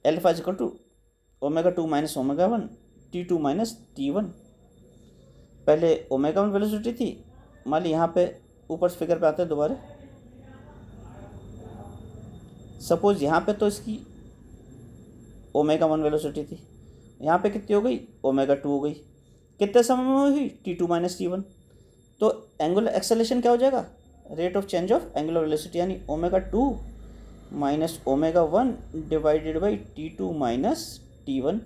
alpha is equal to omega 2 minus omega 1 T2 minus T1। पहले ओमेगा 1 वेलोसिटी थी, मान ली यहाँ पे ऊपर से फिगर पे आते हैं दोबारा, सपोज यहाँ पे तो इसकी ओमेगा 1 वेलोसिटी थी, यहाँ पे कितनी हो गई, ओमेगा 2 हो गई, कितने समय में हुई, T2 माइनस T1। तो एंगुलर एक्सेलेरेशन क्या हो जाएगा, rate of change of angular velocity, यानी omega 2 minus omega 1 divided by T2 minus T1,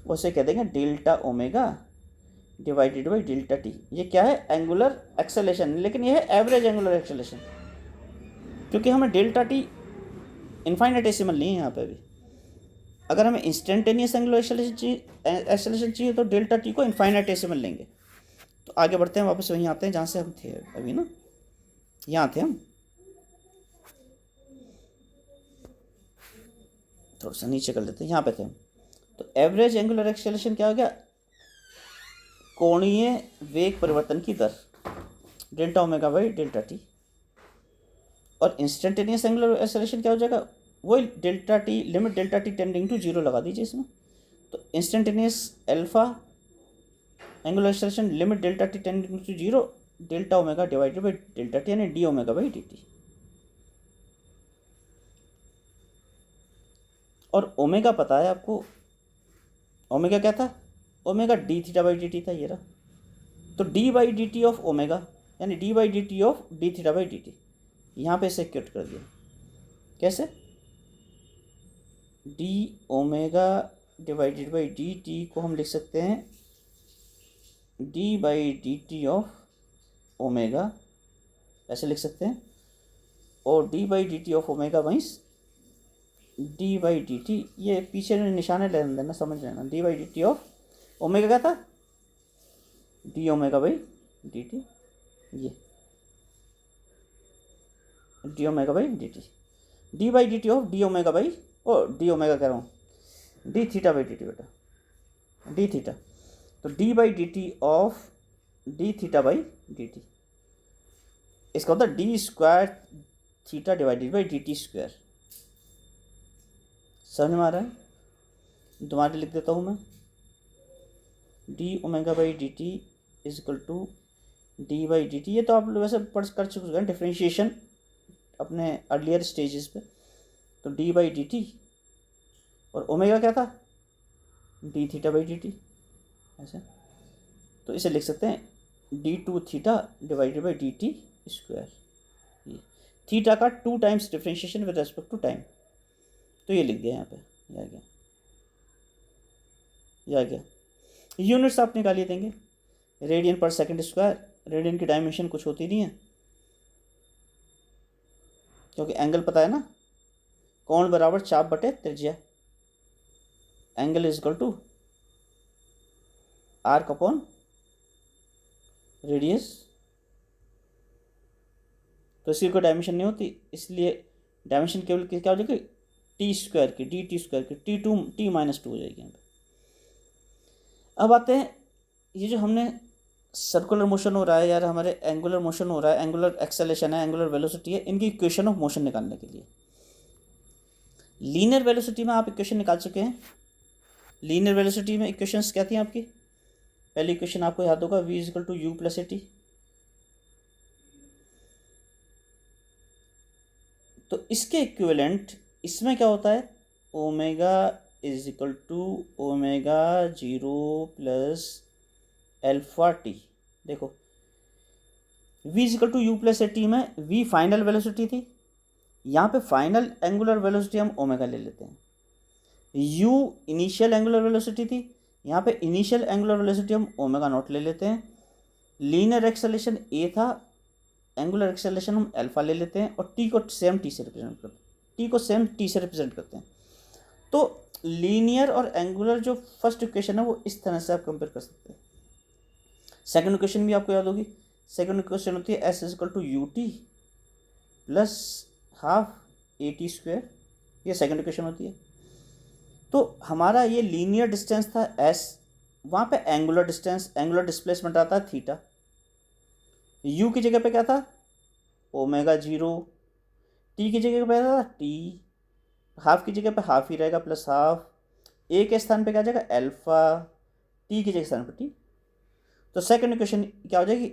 उसे कह देंगे delta omega divided by delta T. ये क्या है? एंगुलर एक्सेलेरेशन, लेकिन ये है एवरेज एंगुलर एक्सेलेरेशन, क्योंकि हमें डेल्टा टी इनफाइनेटेसिमल नहीं है यहाँ पे अभी। अगर हमें इंस्टेंटेनियस एंगुलर एक्सेलेरेशन चाहिए तो डेल्टा टी को इनफाइनेटेसिमल लेंगे। तो आगे बढ़ते हैं, वापस वहीं आते हैं जहाँ से हम थे अभी ना, यहाँ थे हम, थोड़ा सा नीचे कर लेते हैं, यहाँ पे थे हम। तो एवरेज एंगुलर एक्सेलेरेशन क्या हो गया? कोणीय वेग परिवर्तन की दर, delta omega by delta T. और इंस्टेंटेनियस एंगुलर एक्सेलेरेशन क्या हो जाएगा? वही delta T, limit delta T tending to zero लगा दीजिए इसमें। तो instantaneous alpha angular acceleration limit delta T tending to zero, delta omega divided by delta T, यानी D omega by D T. और ओमेगा पता है आपको, ओमेगा क्या था? Omega D theta by D T था, ये रहा। तो D by D T of omega, यानी D by D T of D theta by D T, यहाँ पे इसे क्यूट कर दिया। कैसे? D omega divided by D T को हम लिख सकते हैं D by D T of omega, ऐसे लिख सकते हैं। और D by D T of omega means D by D T, ये पीछे निशाने ले देना, समझ लेना। D by D T of omega क्या था? D omega by D T, ये D omega by D T, D by D T of D omega by, ओ डी ओमेगा कह रहा हूँ, D theta by D T बेटा, D theta. तो D by D T of D theta by D T, इसका होता है D square theta divided by D T square. समझ में आ रहा है? तुम्हारे लिख देता हूँ मैं, d omega by D T is equal to d by D T. ये तो आप लोग वैसे पढ़ कर चुके हैं डिफ्रेंशिएशन अपने अर्लियर स्टेजेस पे। तो डी बाई डी टी और ओमेगा क्या था? D theta by D T, ऐसे। तो इसे लिख सकते हैं d two theta divided by D T square. ये थीटा का 2 times differentiation with respect to time. तो ये लिख दिया यहाँ पे, ये आ गया, ये आ गया। यूनिट्स आप निकालिए देंगे, रेडियन पर सेकंड स्क्वायर। रेडियन की डायमेंशन कुछ होती नहीं है, क्योंकि एंगल पता है ना, कोण बराबर चाप बटे त्रिज्या। Angle is equal to arc upon radius. तो इसकी कोई डायमेंशन नहीं होती, इसलिए डायमेंशन केवल क्या हो जाएगी? टी स्क्वायर की, डी टी स्क्वायर की, टी माइनस टू हो जाएगी यहाँ पे। अब आते हैं, ये जो हमने सर्कुलर मोशन हो रहा है यार, हमारे एंगुलर मोशन हो रहा है, एंगुलर एक्सेलेरेशन है, एंगुलर वेलोसिटी है, इनकी इक्वेशन ऑफ मोशन निकालने के लिए लीनियर वेलोसिटी में आप इक्वेशन निकाल चुके हैं। लीनियर वेलोसिटी में इक्वेशंस क्या थी आपकी? पहली इक्वेशन आपको याद होगा, v is equal to you plus A t. तो इसके इक्विवेलेंट इसमें क्या होता है? Omega is equal to omega zero plus alpha t. देखो v is equal to you plus A t में v फाइनल वेलोसिटी थी, यहाँ पे फाइनल एंगुलर वेलोसिटी हम ओमेगा ले लेते हैं। u इनिशियल एंगुलर वेलोसिटी थी, यहाँ पे इनिशियल एंगुलर वेलोसिटी हम ओमेगा नॉट ले लेते हैं। लीनियर एक्सेलेरेशन a था, एंगुलर एक्सेलेरेशन हम अल्फा ले लेते हैं, और t को सेम t से रिप्रेजेंट करते हैं, t को सेम t से रिप्रेजेंट करते हैं। तो लीनियर और एंगुलर जो फर्स्ट इक्वेशन है वो इस तरह से आप कंपेयर कर सकते हैं। सेकंड इक्वेशन भी आपको याद होगी, सेकंड इक्वेशन होती है s is equal to U T plus half A T square, ये सेकंड इक्वेशन होती है। तो हमारा ये लीनियर डिस्टेंस था s, वहाँ पे एंगुलर डिस्टेंस, एंगुलर डिस्प्लेसमेंट आता है थीटा। u की जगह पे क्या था? Omega zero. t की जगह पे था t, हाफ की जगह पे हाफ ही रहेगा प्लस हाफ। a के स्थान पे क्या जाएगा? अल्फा। t की जगह स्थान पे t। तो सेकंड इक्वेशन क्या हो जाएगी?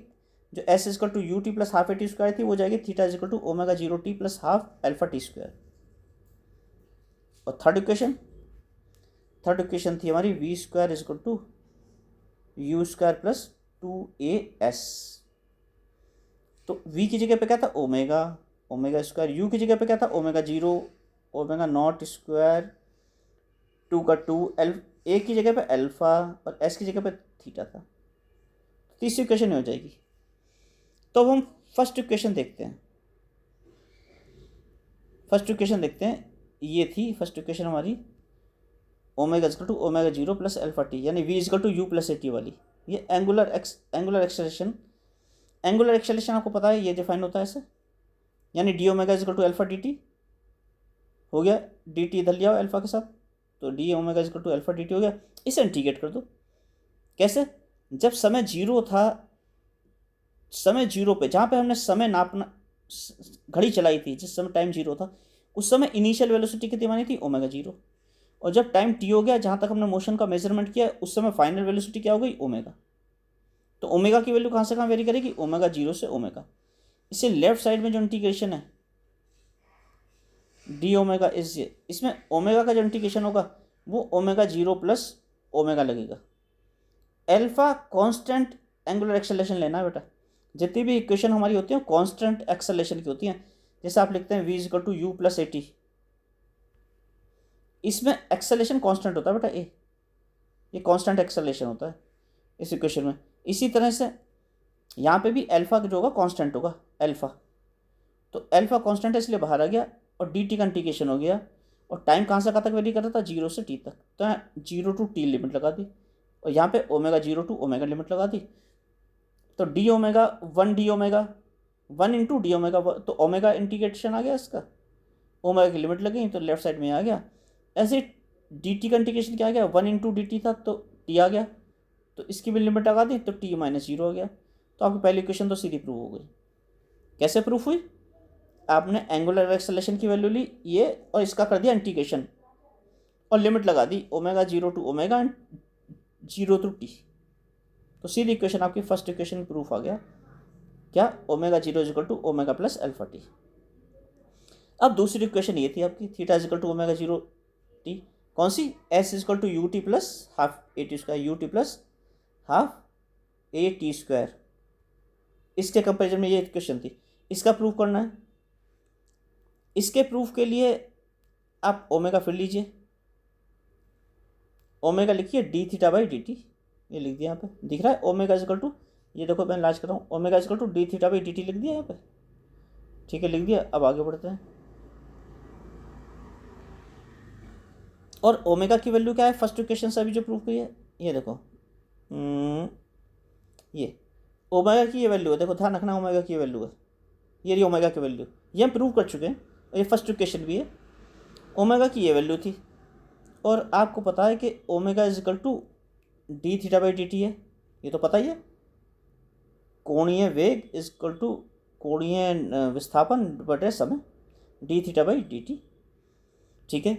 जो s is equal to U T plus half A T square थी, वो जाएगी theta is equal to omega zero t plus half alpha t square. और थर्ड इक्वेशन थी हमारी v square is equal to u square plus two a s. तो v की जगह पे क्या था? Omega, omega square. u की जगह पे क्या था? Omega zero, omega not square, two का टू, a की जगह पे अल्फा और s की जगह पे थीटा था। तीसरी इक्वेशन हो जाएगी। तो अब हम फर्स्ट इक्वेशन देखते हैं। फर्स्ट इक्वेशन देखते हैं, ये थी फर्स्ट इक्वेशन हमारी, omega is equal to omega zero plus alpha T, यानी V equal to you plus A T वाली। ये एंगुलर एक्सेलरेशन, एंगुलर एक्सेलरेशन आपको पता है ये डिफाइन होता है ऐसे, यानी D omega is equal to alpha d t हो गया, डी टी इधर लिया अल्फा के साथ, तो d omega is equal to alpha d t हो गया। इसे इंटीग्रेट कर दो। कैसे? जब समय जीरो था, समय जीरो पे जहाँ पे हमने समय नापना घड़ी चलाई थी, जिस समय टाइम जीरो था, उस समय इनिशियल वेलोसिटी कितनी मानी थी? Omega zero. और जब टाइम टी हो गया, जहाँ तक हमने मोशन का मेजरमेंट किया, उस समय फाइनल वेलोसिटी क्या हो गई? ओमेगा। तो ओमेगा की वैल्यू कहाँ से कहाँ वेरी करेगी? ओमेगा जीरो से ओमेगा। इसे लेफ्ट साइड में जो इंटीग्रेशन है डी ओमेगा इज, इसमें ओमेगा का जो इंटीग्रेशन होगा वो ओमेगा जीरो प्लस ओमेगा लगेगा। एल्फा कांस्टेंट एंगुलर एक्सेलरेशन लेना है बेटा। जितनी भी इक्वेशन हमारी होती हैं कांस्टेंट एक्सेलरेशन की होती हैं। जैसे आप लिखते हैं v is equal to you plus A t, इसमें एक्सेलरेशन कांस्टेंट होता है बेटा ए, ये कांस्टेंट एक्सेलरेशन होता है इस इक्वेशन में। इसी तरह से यहाँ पे भी अल्फा जो होगा कांस्टेंट होगा अल्फा, तो अल्फा कांस्टेंट है इसलिए बाहर आ गया और डी टी का इंटीग्रेशन हो गया। और टाइम कहाँ से कहाँ तक वेरी कर रहा था? जीरो से टी तक, तो जीरो टू टी लिमिट लगा दी, और यहाँ पे omega zero to omega limit लगा दी। तो d omega one, d omega one into d omega, तो ओमेगा इंटीग्रेशन आ गया इसका, ओमेगा की लिमिट लगी तो लेफ्ट साइड में आ गया। ऐसे डी टी का इंटीग्रेशन क्या आ गया? वन इंटू डी टी था तो टी आ गया, तो इसकी भी लिमिट लगा दी तो टी माइनस जीरो हो गया। तो आपकी पहली इक्वेशन तो सीधी प्रूव हो गई। कैसे प्रूफ हुई? आपने एंगुलर एक्सेलरेशन की वैल्यू ली ये, और इसका कर दिया इंटीग्रेशन और लिमिट लगा दी omega zero to omega and zero to T, तो सीधी इक्वेशन आपकी फर्स्ट इक्वेशन प्रूफ आ गया। क्या? Omega zero equal to omega plus alpha T. अब दूसरी इक्वेशन ये थी आपकी, theta is equal to omega zero T, कौन सी? S equal to U T plus half A T square, U T plus half A T square. इसके comparison में ये इक्वेशन थी, इसका प्रूफ करना है। इसके प्रूफ के लिए आप ओमेगा फिर लीजिए, ओमेगा लिखिए D theta by D T, ये लिख दिया यहाँ पे, दिख रहा है ओमेगा इजिकल टू, ये देखो मैं लाज कर रहा हूँ, omega is equal to d theta by D t लिख दिया यहाँ पे, ठीक है लिख दिया। अब आगे बढ़ते हैं, और ओमेगा की वैल्यू क्या है? फर्स्ट इक्वेशन से अभी जो प्रूफ हुई है, ये देखो ये ओमेगा की ये वैल्यू है, देखो ध्यान रखना ओमेगा की वैल्यू है, ये रही ओमेगा की वैल्यू, ये हम प्रूव कर चुके हैं, ये फर्स्ट इक्वेशन भी है। ओमेगा की ये वैल्यू थी, और आपको पता है कि omega is equal to d theta by D t है, ये तो पता ही है। कोणीय वेग इजिकल टू कोणीय विस्थापन बटे समय, d theta by D t, ठीक है।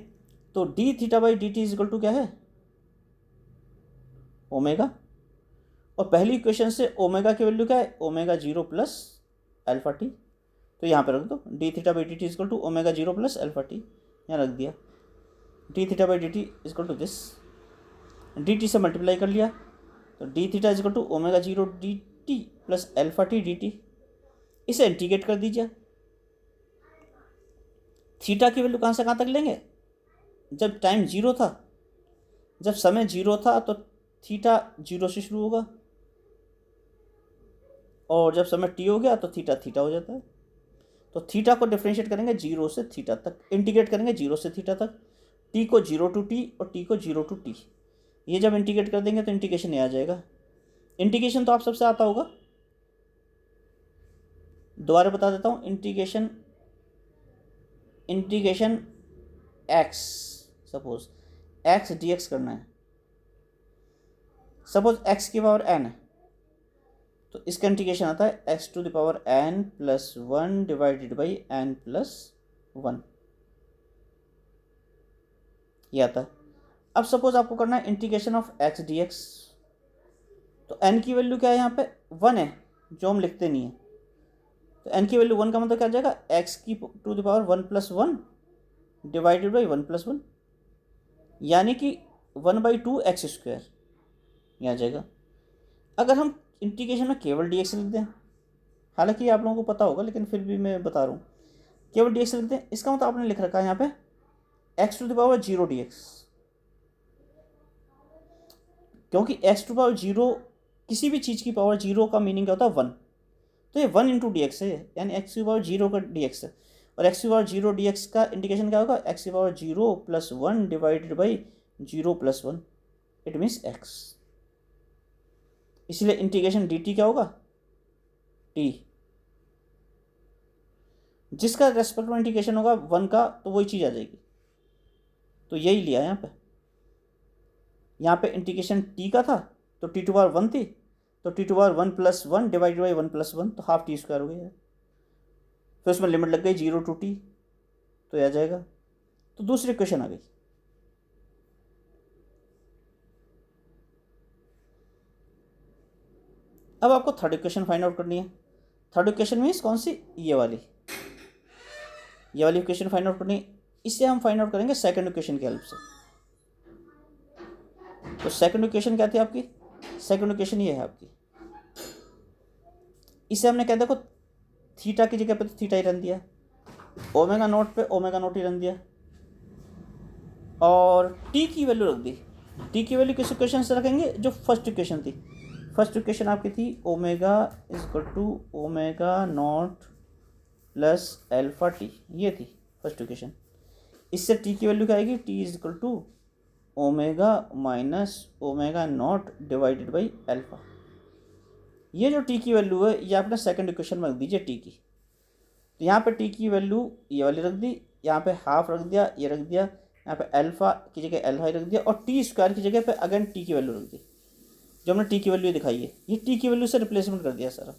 तो d theta by D t is equal to क्या है? ओमेगा। और पहली इक्वेशन से ओमेगा की वैल्यू क्या है? Omega zero plus alpha t, तो यहाँ पे रख दो d theta by D t is equal to omega zero plus alpha t, यहाँ रख दिया। D theta by D t is equal to this, d t से मल्टीप्लाई कर लिया, तो d theta is equal to omega zero d t plus alpha t d t, इसे integrate कर दीजिए। थीटा की वैल्यू कहाँ से कहाँ तक लेंगे? जब टाइम जीरो था, जब समय जीरो था तो थीटा जीरो से शुरू होगा, और जब समय टी हो गया तो थीटा थीटा हो जाता है। तो थीटा को डिफ्रेंशिएट करेंगे जीरो से थीटा तक, इंटीग्रेट करेंगे जीरो से थीटा तक, टी को जीरो टू टी और टी को जीरो टू टी, ये जब इंटीग्रेट कर देंगे तो इंटीग्रेशन ये आ जाएगा। इंटीग्रेशन तो आप सबसे आता होगा, दोबारा बता देता हूँ, integration x, suppose x d x करना है, सपोज एक्स की पावर एन है, तो इसका इंटीग्रेशन आता है x to the power n plus one divided by n plus one, ये आता है। अब सपोज आपको करना है integration of x d x, तो एन की वैल्यू क्या है? यहाँ पे वन है, जो हम लिखते नहीं है, तो एन की वैल्यू वन का मतलब क्या आ जाएगा? एक्स की to the power one plus one divided by one plus one, यानी कि one by two x square, ये आ जाएगा। अगर हम इंटीग्रेशन में केवल डी एक्स लिख दें, हालांकि आप लोगों को पता होगा लेकिन फिर भी मैं बता रहा हूँ, केवल डी एक्स लिख दें, इसका मतलब आपने लिख रखा है यहाँ पे x to the power zero d x, क्योंकि एक्स टू पावर जीरो किसी भी चीज़ की पावर जीरो का मीनिंग क्या होता है, वन। तो ये वन इंटू डी एक्स है, यानी एक्स की पावर जीरो का डी एक्स है। और एक्स की पावर जीरो डी एक्स का इंडिकेशन क्या होगा, एक्स की power zero plus one divided by zero plus one, it means x. इसलिए इंटीग्रेशन डी टी क्या होगा, टी। जिसका रेस्पेक्ट में इंटीग्रेशन होगा वन का, तो वही चीज़ आ जाएगी। तो यही लिया यहाँ पे इंटीग्रेशन टी का था, तो टी टू पावर वन थी, तो t to power one plus one divided by one plus one, तो हाफ टी स्क्वायर हो गया। फिर उसमें लिमिट लग गई जीरो टू टी, तो यह आ जाएगा। तो दूसरी इक्वेशन आ गई। अब आपको थर्ड इक्वेशन फाइंड आउट करनी है। थर्ड इक्वेशन मीन्स कौन सी, ये वाली इक्वेशन फाइंड आउट करनी है। इससे हम फाइंड आउट करेंगे सेकंड इक्वेशन की हेल्प से। तो सेकंड इक्वेशन क्या थी आपकी, सेकंड इक्वेशन ये है आपकी। इसे हमने क्या, देखो थीटा की जगह पे तो थीटा ही रन दिया, ओमेगा नोट पे ओमेगा नोट ही रन दिया, और टी की वैल्यू रख दी। टी की वैल्यू किस इक्वेशन से रखेंगे, जो फर्स्ट इक्वेशन थी। फर्स्ट इक्वेशन आपकी थी omega is equal to omega not plus alpha t, ये थी फर्स्ट इक्वेशन। इससे टी की वैल्यू क्या आएगी, t is equal to omega minus omega not divided by alpha. ये जो टी की वैल्यू है ये आपने सेकंड इक्वेशन में रख दीजिए टी की। तो यहाँ पे टी की वैल्यू ये वाली रख दी, यहाँ पे हाफ रख दिया, ये रख दिया, यहाँ पे अल्फा की जगह एल्फा रख दिया, और टी स्क्वायर की जगह पे अगेन टी की वैल्यू रख दी। जो हमने टी की वैल्यू दिखाई है, ये टी की वैल्यू से रिप्लेसमेंट कर दिया सारा।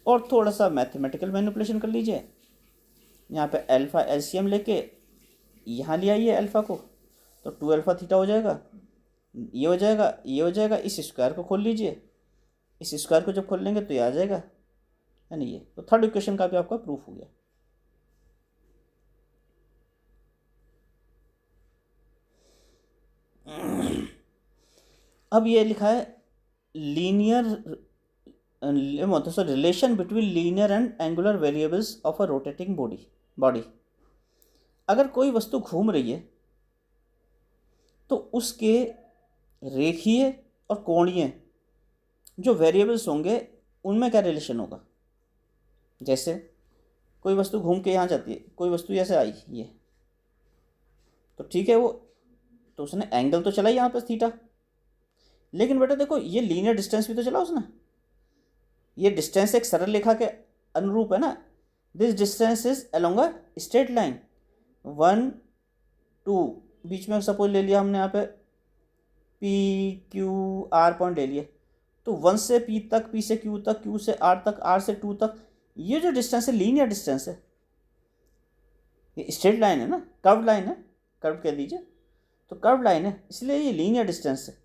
और थोड़ा सा मैथमेटिकल मैनिपुलेशन कर लीजिए। यहाँ पे अल्फा एलसीएम लेके यहाँ ले आइए अल्फा को, तो टू अल्फा थीटा हो जाएगा, ये हो जाएगा, ये हो जाएगा। इस स्क्वायर को खोल लीजिए, इस स्क्वायर को जब खोल लेंगे तो ये आ जाएगा, यानी ये। तो थर्ड इक्वेशन का भी आपका प्रूफ हो गया। अब ये लिखा है लीनियर, मतलब relation between linear and angular variables of a rotating body. अगर कोई वस्तु घूम रही है तो उसके रेखीय और कोणीय जो वेरिएबल्स होंगे उनमें क्या रिलेशन होगा। जैसे कोई वस्तु घूम के यहाँ जाती है, कोई वस्तु ऐसे आई ये, तो ठीक है, वो तो उसने एंगल तो चला यहाँ पर थीटा, लेकिन बेटा देखो ये लीनियर डिस्टेंस भी तो चला उसने। ये डिस्टेंस एक सरल रेखा के अनुरूप है ना। This distance is along a straight line, 1 2 बीच में सपोज ले लिया हमने यहाँ पे पी क्यू आर पॉइंट ले लिए, तो 1 से पी तक, पी से क्यू तक, क्यू से आर तक, आर से 2 तक, ये जो डिस्टेंस है लीनियर डिस्टेंस है। ये स्ट्रेट लाइन है ना, कर्व लाइन है, कर्व कह दीजिए, तो कर्व लाइन है, इसलिए ये लीनियर डिस्टेंस है।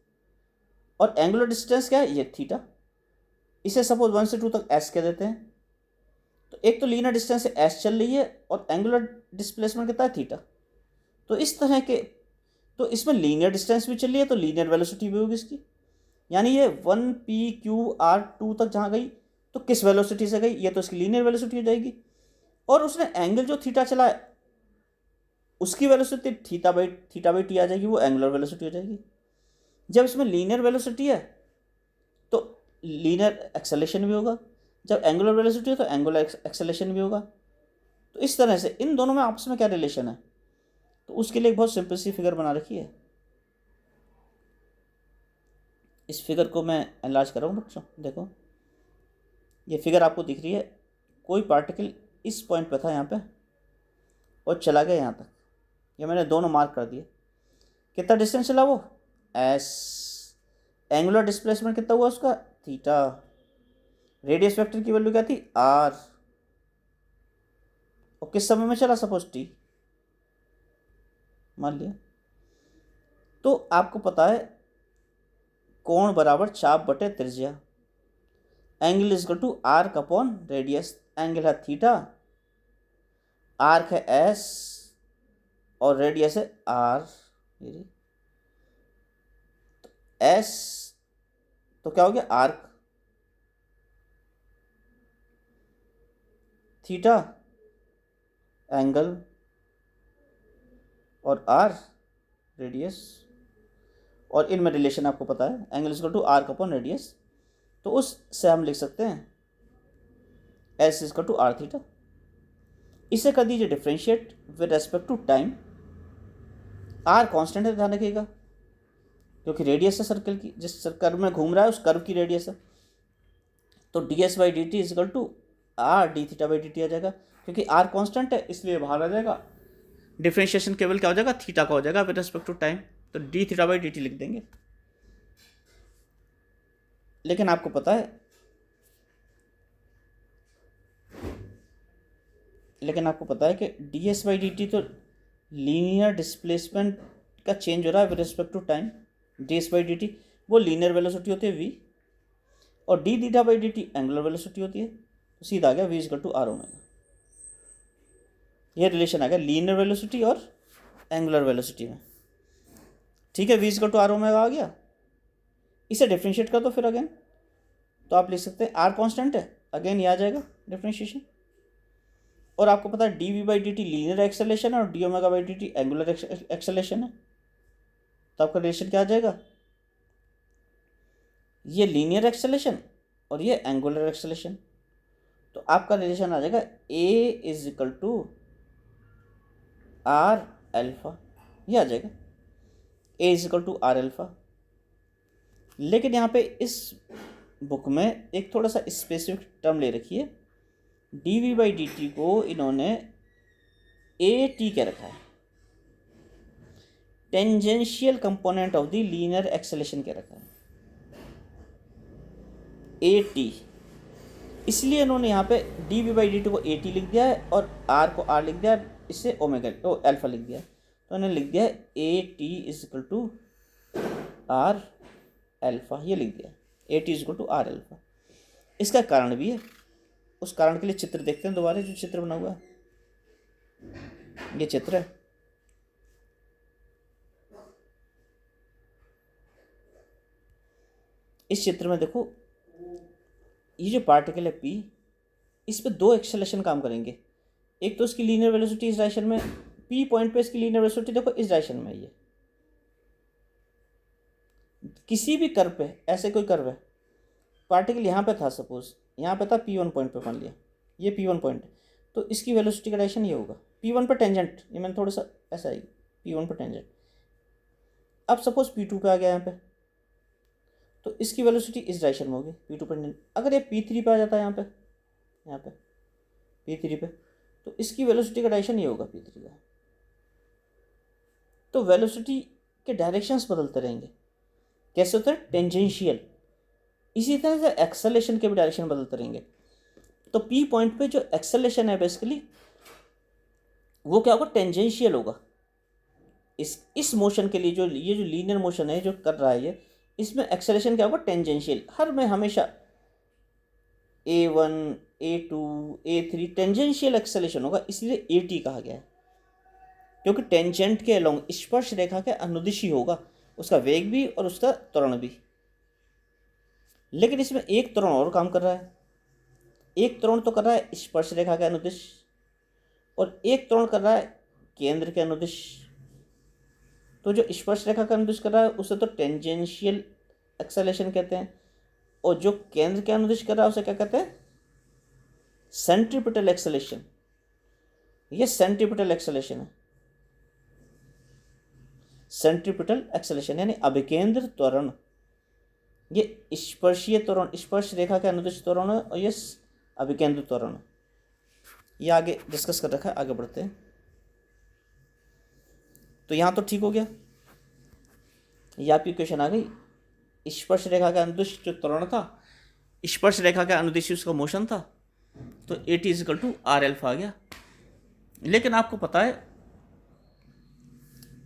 और एंगुलर डिस्टेंस क्या है, ये थीटा। इसे सपोज 1 से 2 तक एस कह देते हैं। तो एक तो लीनियर डिस्टेंस है एस चल रही है, और एंगुलर डिस्प्लेसमेंट कितना है, थीटा। तो इस तरह के, तो इसमें लीनियर डिस्टेंस भी चल रही है, तो लीनियर वेलोसिटी भी होगी इसकी। यानी ये 1 पी क्यू आर 2 तक जहाँ गई, तो किस वेलोसिटी से गई, ये तो इसकी लीनियर वेलोसिटी हो जाएगी। और उसने एंगल जो थीटा चला है उसकी वेलोसिटी थीटा बाई टी आ जाएगी, वो एंगुलर वेलोसिटी हो जाएगी। जब इसमें लीनियर वेलोसिटी है तो लीनियर एक्सेलेरेशन भी होगा, जब एंगुलर वेलोसिटी है तो एंगुलर एक्सेलेरेशन भी होगा। तो इस तरह से इन दोनों में आपस में क्या रिलेशन है, तो उसके लिए एक बहुत सिंपल सी फिगर बना रखी है। इस फिगर को मैं एनलार्ज कर रहा हूँ बच्चों, देखो ये फिगर आपको दिख रही है। कोई पार्टिकल इस पॉइंट पे था यहाँ पे और चला गया यहाँ तक, ये मैंने दोनों मार्क कर दिए। कितना डिस्टेंस चला वो, एस। एंगुलर डिस्प्लेसमेंट कितना हुआ उसका, थीटा। रेडियस वेक्टर की वैल्यू क्या थी, आर। और किस समय में चला, सपोज टी मान लिया। तो आपको पता है कोण बराबर चाप बटे त्रिज्या, angle is equal to arc upon radius. Angle है थीटा, आर्क है एस, और रेडियस है आर। तो एस तो क्या हो गया, आर्क, थीटा एंगल, और आर रेडियस। और इनमें रिलेशन आपको पता है, angle equal to arc upon radius. तो उससे हम लिख सकते हैं s is to r theta. इसे कर दीजिए differentiate with respect to time. R constant है, ध्यान रखिएगा, क्योंकि रेडियस है सर्कल की, जिस कर्व में घूम रहा है उस कर्व की रेडियस है। तो D S by D T is equal to R D theta by D T आ जाएगा, क्योंकि आर कांस्टेंट है इसलिए बाहर आ जाएगा। डिफ्रेंशिएशन केवल क्या हो जाएगा, थीटा का हो जाएगा विद रिस्पेक्ट टू टाइम, तो d theta by D t लिख देंगे। लेकिन आपको पता है कि d S by D t तो लीनियर डिस्प्लेसमेंट का चेंज हो रहा है with respect to time. D S by D t वो लीनियर वेलोसिटी होती है वी, और d theta by D t angular velocity होती है। तो सीधा आ गया v equal to are omega. ये रिलेशन आ गया लीनियर वेलोसिटी और एंगुलर वेलोसिटी में। ठीक है, V equal to are omega आ गया। इसे डिफ्रेंशिएट कर दो फिर अगेन, तो आप लिख सकते हैं आर कांस्टेंट है, अगेन ये आ जाएगा डिफ्रेंशिएशन। और आपको पता है D v by D t linear acceleration है और d omega by D t angular acceleration है। तो आपका रिलेशन क्या आ जाएगा, ये लीनियर एक्सेलेरेशन और ये एंगुलर एक्सेलेरेशन। तो आपका रिलेशन आ जाएगा A is equal to are alpha, ये आ जाएगा A is equal to are alpha. लेकिन यहाँ पे इस बुक में एक थोड़ा सा स्पेसिफिक टर्म ले रखी है, D v by D T को इन्होंने ए टी कह रखा है, tangential component of the linear acceleration कह रखा है ए टी। इसलिए इन्होंने यहाँ पे d v by D T को ए टी लिख दिया है और आर को आर लिख दिया है, इससे ओमेगा तो एल्फा लिख दिया है। तो इन्होंने लिख दिया है a t is equal to are alpha, ये लिख दिया a t is equal to are alpha. इसका कारण भी है, उस कारण के लिए चित्र देखते हैं दोबारा, जो चित्र बना हुआ है ये चित्र है। इस चित्र में देखो, ये जो पार्टिकल है पी, इस पे दो एक्सेलरेशन काम करेंगे। एक तो इसकी लीनियर वेलोसिटी इस डायरेक्शन में, पी पॉइंट पे इसकी लीनियर वेलोसिटी देखो इस डायरेक्शन में। ये किसी भी कर्व पे, ऐसे कोई कर्व है, पार्टिकल यहाँ पे था, सपोज यहाँ पे था P1 पॉइंट पे, मान लिया ये P1 पॉइंट, तो इसकी वेलोसिटी का डायरेक्शन ये होगा P1 पर टेंजेंट, ये मैंने थोड़ा सा ऐसा है P1 पर टेंजेंट। अब सपोज P2 पे आ गया यहाँ पे, तो इसकी वेलोसिटी इस डायरेक्शन में होगी P2 पर टेंजेंट। अगर ये P3 पे आ जाता है यहाँ पे P3 पे, तो इसकी वेलोसिटी का डायरेक्शन ये होगा P3 का। तो वेलोसिटी के डायरेक्शंस बदलते रहेंगे। कैसे होता है, टेंजेंशियल। इसी तरह से एक्सेलरेशन के भी डायरेक्शन बदलते रहेंगे। तो पी पॉइंट पे जो एक्सेलरेशन है बेसिकली वो क्या होगा, टेंजेंशियल होगा। इस मोशन के लिए, जो ये जो लीनियर मोशन है जो कर रहा है ये, इसमें एक्सेलरेशन क्या होगा, टेंजेंशियल। हर में हमेशा A1 A2 A3 tangential acceleration होगा, इसलिए AT कहा गया है, क्योंकि टेंजेंट के अलोंग, स्पर्श रेखा के अनुदिश ही होगा उसका वेग भी और उसका त्वरण भी। लेकिन इसमें एक त्वरण और काम कर रहा है। एक त्वरण तो कर रहा है स्पर्श रेखा के अनुदिश, और एक त्वरण कर रहा है केंद्र के अनुदिश। तो जो स्पर्श रेखा का अनुदिश कर रहा है उसे तो टेंजेंशियल एक्सेलरेशन कहते हैं, और जो केंद्र के अनुदिश कर रहा है उसे क्या कहते हैं, सेंट्रीपिटल एक्सेलरेशन। ये सेंट्रीपिटल एक्सेलरेशन है, सेंट्रीपिटल एक्सेलरेशन यानी अभिकेंद्र त्वरण। ये स्पर्शीय त्वरण, स्पर्श रेखा के अनुदिश त्वरण है, और ये अभिकेंद्र त्वरण। ये आगे डिस्कस कर रखा है, आगे बढ़ते हैं। तो यहाँ तो ठीक हो गया, ये आपकी क्वेश्चन आ गई। स्पर्श रेखा का अनुदिश जो त्वरण था, स्पर्श रेखा का अनुदिश उसका मोशन था, तो AT is equal to are alpha आ गया। लेकिन आपको पता है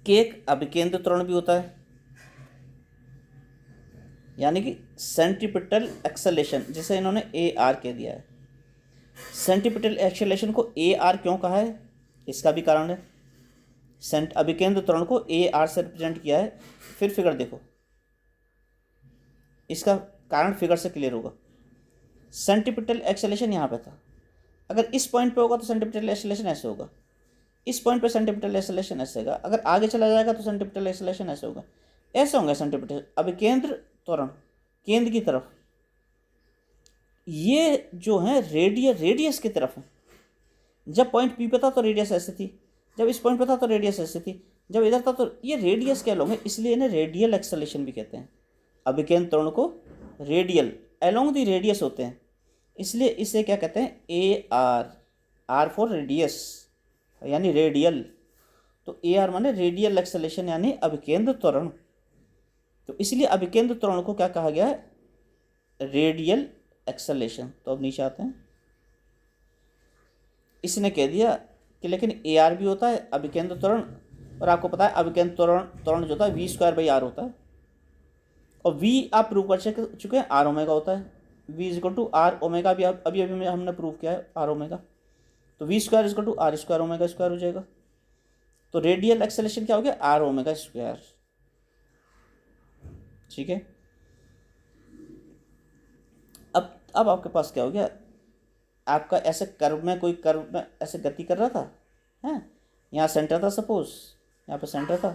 कि एक अभिकेंद्र त्वरण भी होता है, यानी कि सेंट्रीपिटल एक्सेलरेशन, जिसे इन्होंने AR कह दिया है। सेंट्रीपिटल एक्सेलरेशन को AR क्यों कहा है, इसका भी कारण है। अभिकेंद्र त्वरण को AR से रिप्रेजेंट किया है। फिर फिगर देखो, इसका कारण फिगर से क्लियर होगा। सेंट्रीपिटल एक्सेलरेशन यहाँ पे था, अगर इस पॉइंट पे होगा तो सेंट्रीपिटल एक्सेलरेशन ऐसे होगा, इस पॉइंट पे सेंट्रीपिटल एक्सेलरेशन ऐसे होगा, अगर आगे चला जाएगा तो सेंट्रीपिटल एक्सेलरेशन ऐसे होगा। ऐसे होंगे सेंट्रीपिटल अभिकेंद्र त्वरण केंद्र की तरफ, ये जो है रेडियस की तरफ है। जब पॉइंट पी पे था तो रेडियस ऐसे थी, जब इस पॉइंट पे था तो रेडियस ऐसे थी, जब इधर था तो ये रेडियस क्या लोगे, इसलिए इन्हें रेडियल एक्सेलेरेशन भी कहते हैं। अभिकेंद्र त्वरण को रेडियल अलोंग द रेडियस होते हैं, इसलिए इसे क्या कहते हैं, a r, r for radius यानी रेडियल। तो ए आर माने रेडियल एक्सेलेरेशन यानी अभिकेंद्र त्वरण। तो इसलिए अभिकेंद्र त्वरण को क्या कहा गया है, रेडियल एक्सेलेरेशन। तो अब नीचे आते हैं, इसने कह दिया कि लेकिन ए आर भी होता है अभिकेंद्र त्वरण, और आपको पता है अभिकेंद्र त्वरण जो होता है वी स्क्वायर बाई आर होता है, और वी आप प्रूव कर चुके हैं आर ओमेगा होता है, v is equal to are omega भी अभी हमने प्रूव किया है आर ओमेगा, तो v square is equal to r square omega square हो जाएगा। तो रेडियल एक्सेलेरेशन क्या हो गया, आर ओमेगा स्क्वायर। ठीक है, अब आपके पास क्या हो गया, आपका ऐसे कर्व में कोई कर्व में ऐसे गति कर रहा था, हैं, यहाँ सेंटर था, सपोज यहाँ पे सेंटर था,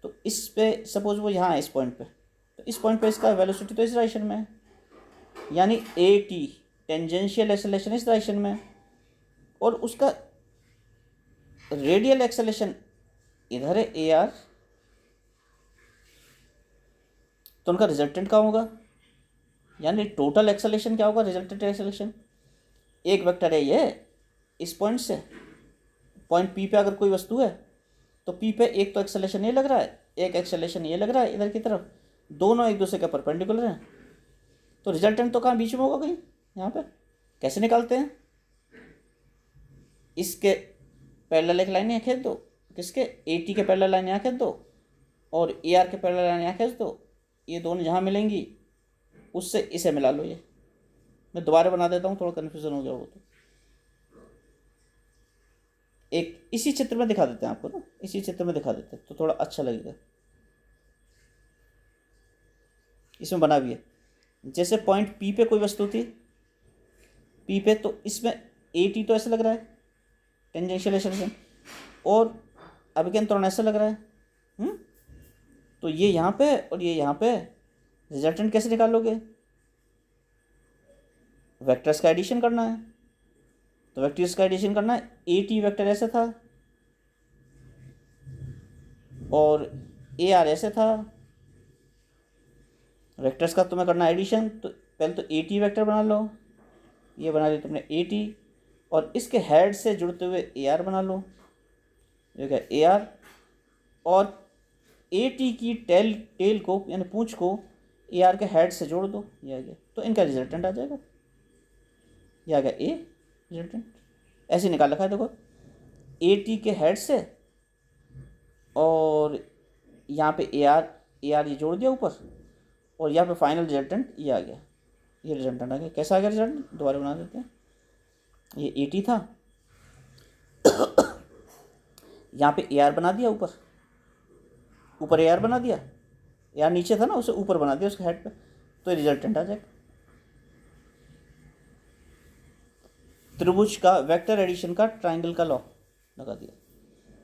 तो इस पे सपोज वो यहाँ है इस पॉइंट पे, तो इस पॉइंट पे इसका वेलोसिटी तो इस डायरेक्शन में है, यानी ए टी टेंजेंशियल एक्सेलेरेशन इस डायरेक्शन में है, और उसका रेडियल एक्सेलेरेशन इधर है ए आर, तो उनका रिजल्टेंट क्या होगा, यानी टोटल एक्सेलेरेशन क्या होगा, रिजल्टेंट एक्सेलेरेशन। एक वेक्टर है ये, इस पॉइंट से पॉइंट पी पे अगर कोई वस्तु है तो पी पे एक तो एक्सेलेरेशन ये लग रहा है, एक एक्सेलेरेशन ये लग रहा है इधर की तरफ, दोनों एक दूसरे के परपेंडिकुलर हैं, तो रिजल्टेंट तो कहाँ बीच में होगा कहीं यहाँ पे। कैसे निकालते हैं, इसके पैरेलल एक लाइन यहाँ खींच दो, किसके, ए टी के पैरेलल लाइन यहाँ खींच दो, और ए आर के पैरेलल लाइन यहाँ खींच दो, ये दोनों जहाँ मिलेंगी उससे इसे मिला लो। ये मैं दोबारा बना देता हूँ, थोड़ा कन्फ्यूजन हो गया वो, तो एक इसी चित्र में दिखा देते हैं आपको ना, इसी चित्र में दिखा देते हैं तो थोड़ा अच्छा लगेगा। इसमें बना भी है, जैसे पॉइंट पी पे कोई वस्तु थी, पी पे, तो इसमें ए टी तो ऐसे लग रहा है टेंजेंशियल एक्सेलेरेशन, और अभिकेंद्र त्वरण ऐसे लग रहा है, तो ये यहाँ पे और ये यहाँ पे, रिजल्टेंट कैसे निकालोगे, वेक्टर्स का एडिशन करना है, तो वेक्टर्स का एडिशन करना है, ए टी वेक्टर ऐसे था और ए आर ऐसे था, वेक्टर्स का तुम्हें करना एडिशन, तो पहले तो ए टी वेक्टर बना लो, ये बना लिया तुमने ए टी, और इसके हेड से जुड़ते हुए ए आर बना लो, ये क्या ए आर, और ए टी की टेल को यानी पूंछ को ए आर के हेड से जोड़ दो, ये आ गया, तो इनका रिजल्टेंट आ जाएगा, ये आ गया ए रिजल्टेंट। ऐसे निकाल रखा है देखो, ए टी के हेड से और यहाँ पे ए आर ये जोड़ दिया ऊपर, और यहाँ पे फाइनल रिजल्टेंट ये आ गया, ये रिजल्टेंट आ गया। कैसा आ गया रिजल्ट, दोबारा बना देते हैं, ये ए टी था, यहाँ पे ए आर बना दिया, ऊपर ए आर बना दिया, ए आर नीचे था ना उसे ऊपर बना दिया उसके हेड पे, तो रिजल्टेंट आ जाएगा। त्रिभुज का वेक्टर एडिशन का ट्राइंगल का लॉ लगा दिया,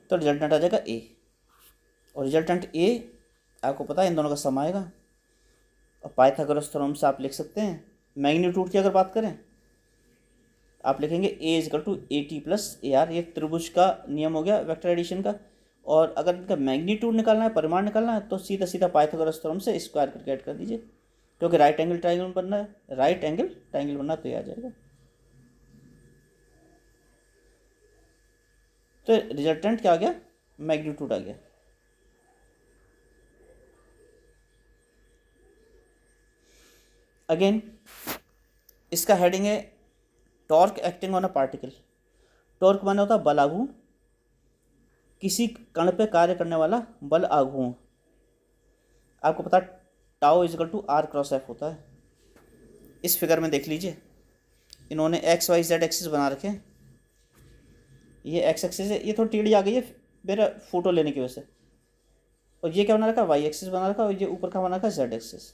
तो रिजल्टेंट आ जाएगा ए, और रिजल्टेंट ए आपको पता है इन दोनों का सम आएगा, और पाइथागोरस थ्योरम से आप लिख सकते हैं, मैग्नीट्यूड की अगर बात करें आप लिखेंगे A is equal to A T plus A R, ये त्रिभुज का नियम हो गया वेक्टर एडिशन का। और अगर इनका मैग्नीट्यूड निकालना है, परिमाण निकालना है, तो सीधा सीधा पाइथागोरस थ्योरम से स्क्वायर करके ऐड कर दीजिए, क्योंकि राइट एंगल ट्राइंगल बनना है, राइट एंगल ट्राइंगल बनना, तो ये आ जाएगा। तो रिजल्टेंट क्या आ गया, मैग्नीट्यूड आ गया। अगेन इसका हेडिंग है torque acting on a particle. Torque माने होता है बल आघूर्ण, किसी कण पे कार्य करने वाला बल आघूर्ण। आपको पता है tau is equal to are cross f होता है। इस फिगर में देख लीजिए, इन्होंने एक्स वाई जेड एक्सिस बना रखे हैं, ये एक्स एक्सिस है, ये थोड़ी टेढ़ी आ गई है मेरा फोटो लेने की वजह से, और ये क्या बना रखा, वाई एक्सिस बना रखा, और ये ऊपर का बना रखा जेड एक्सिस।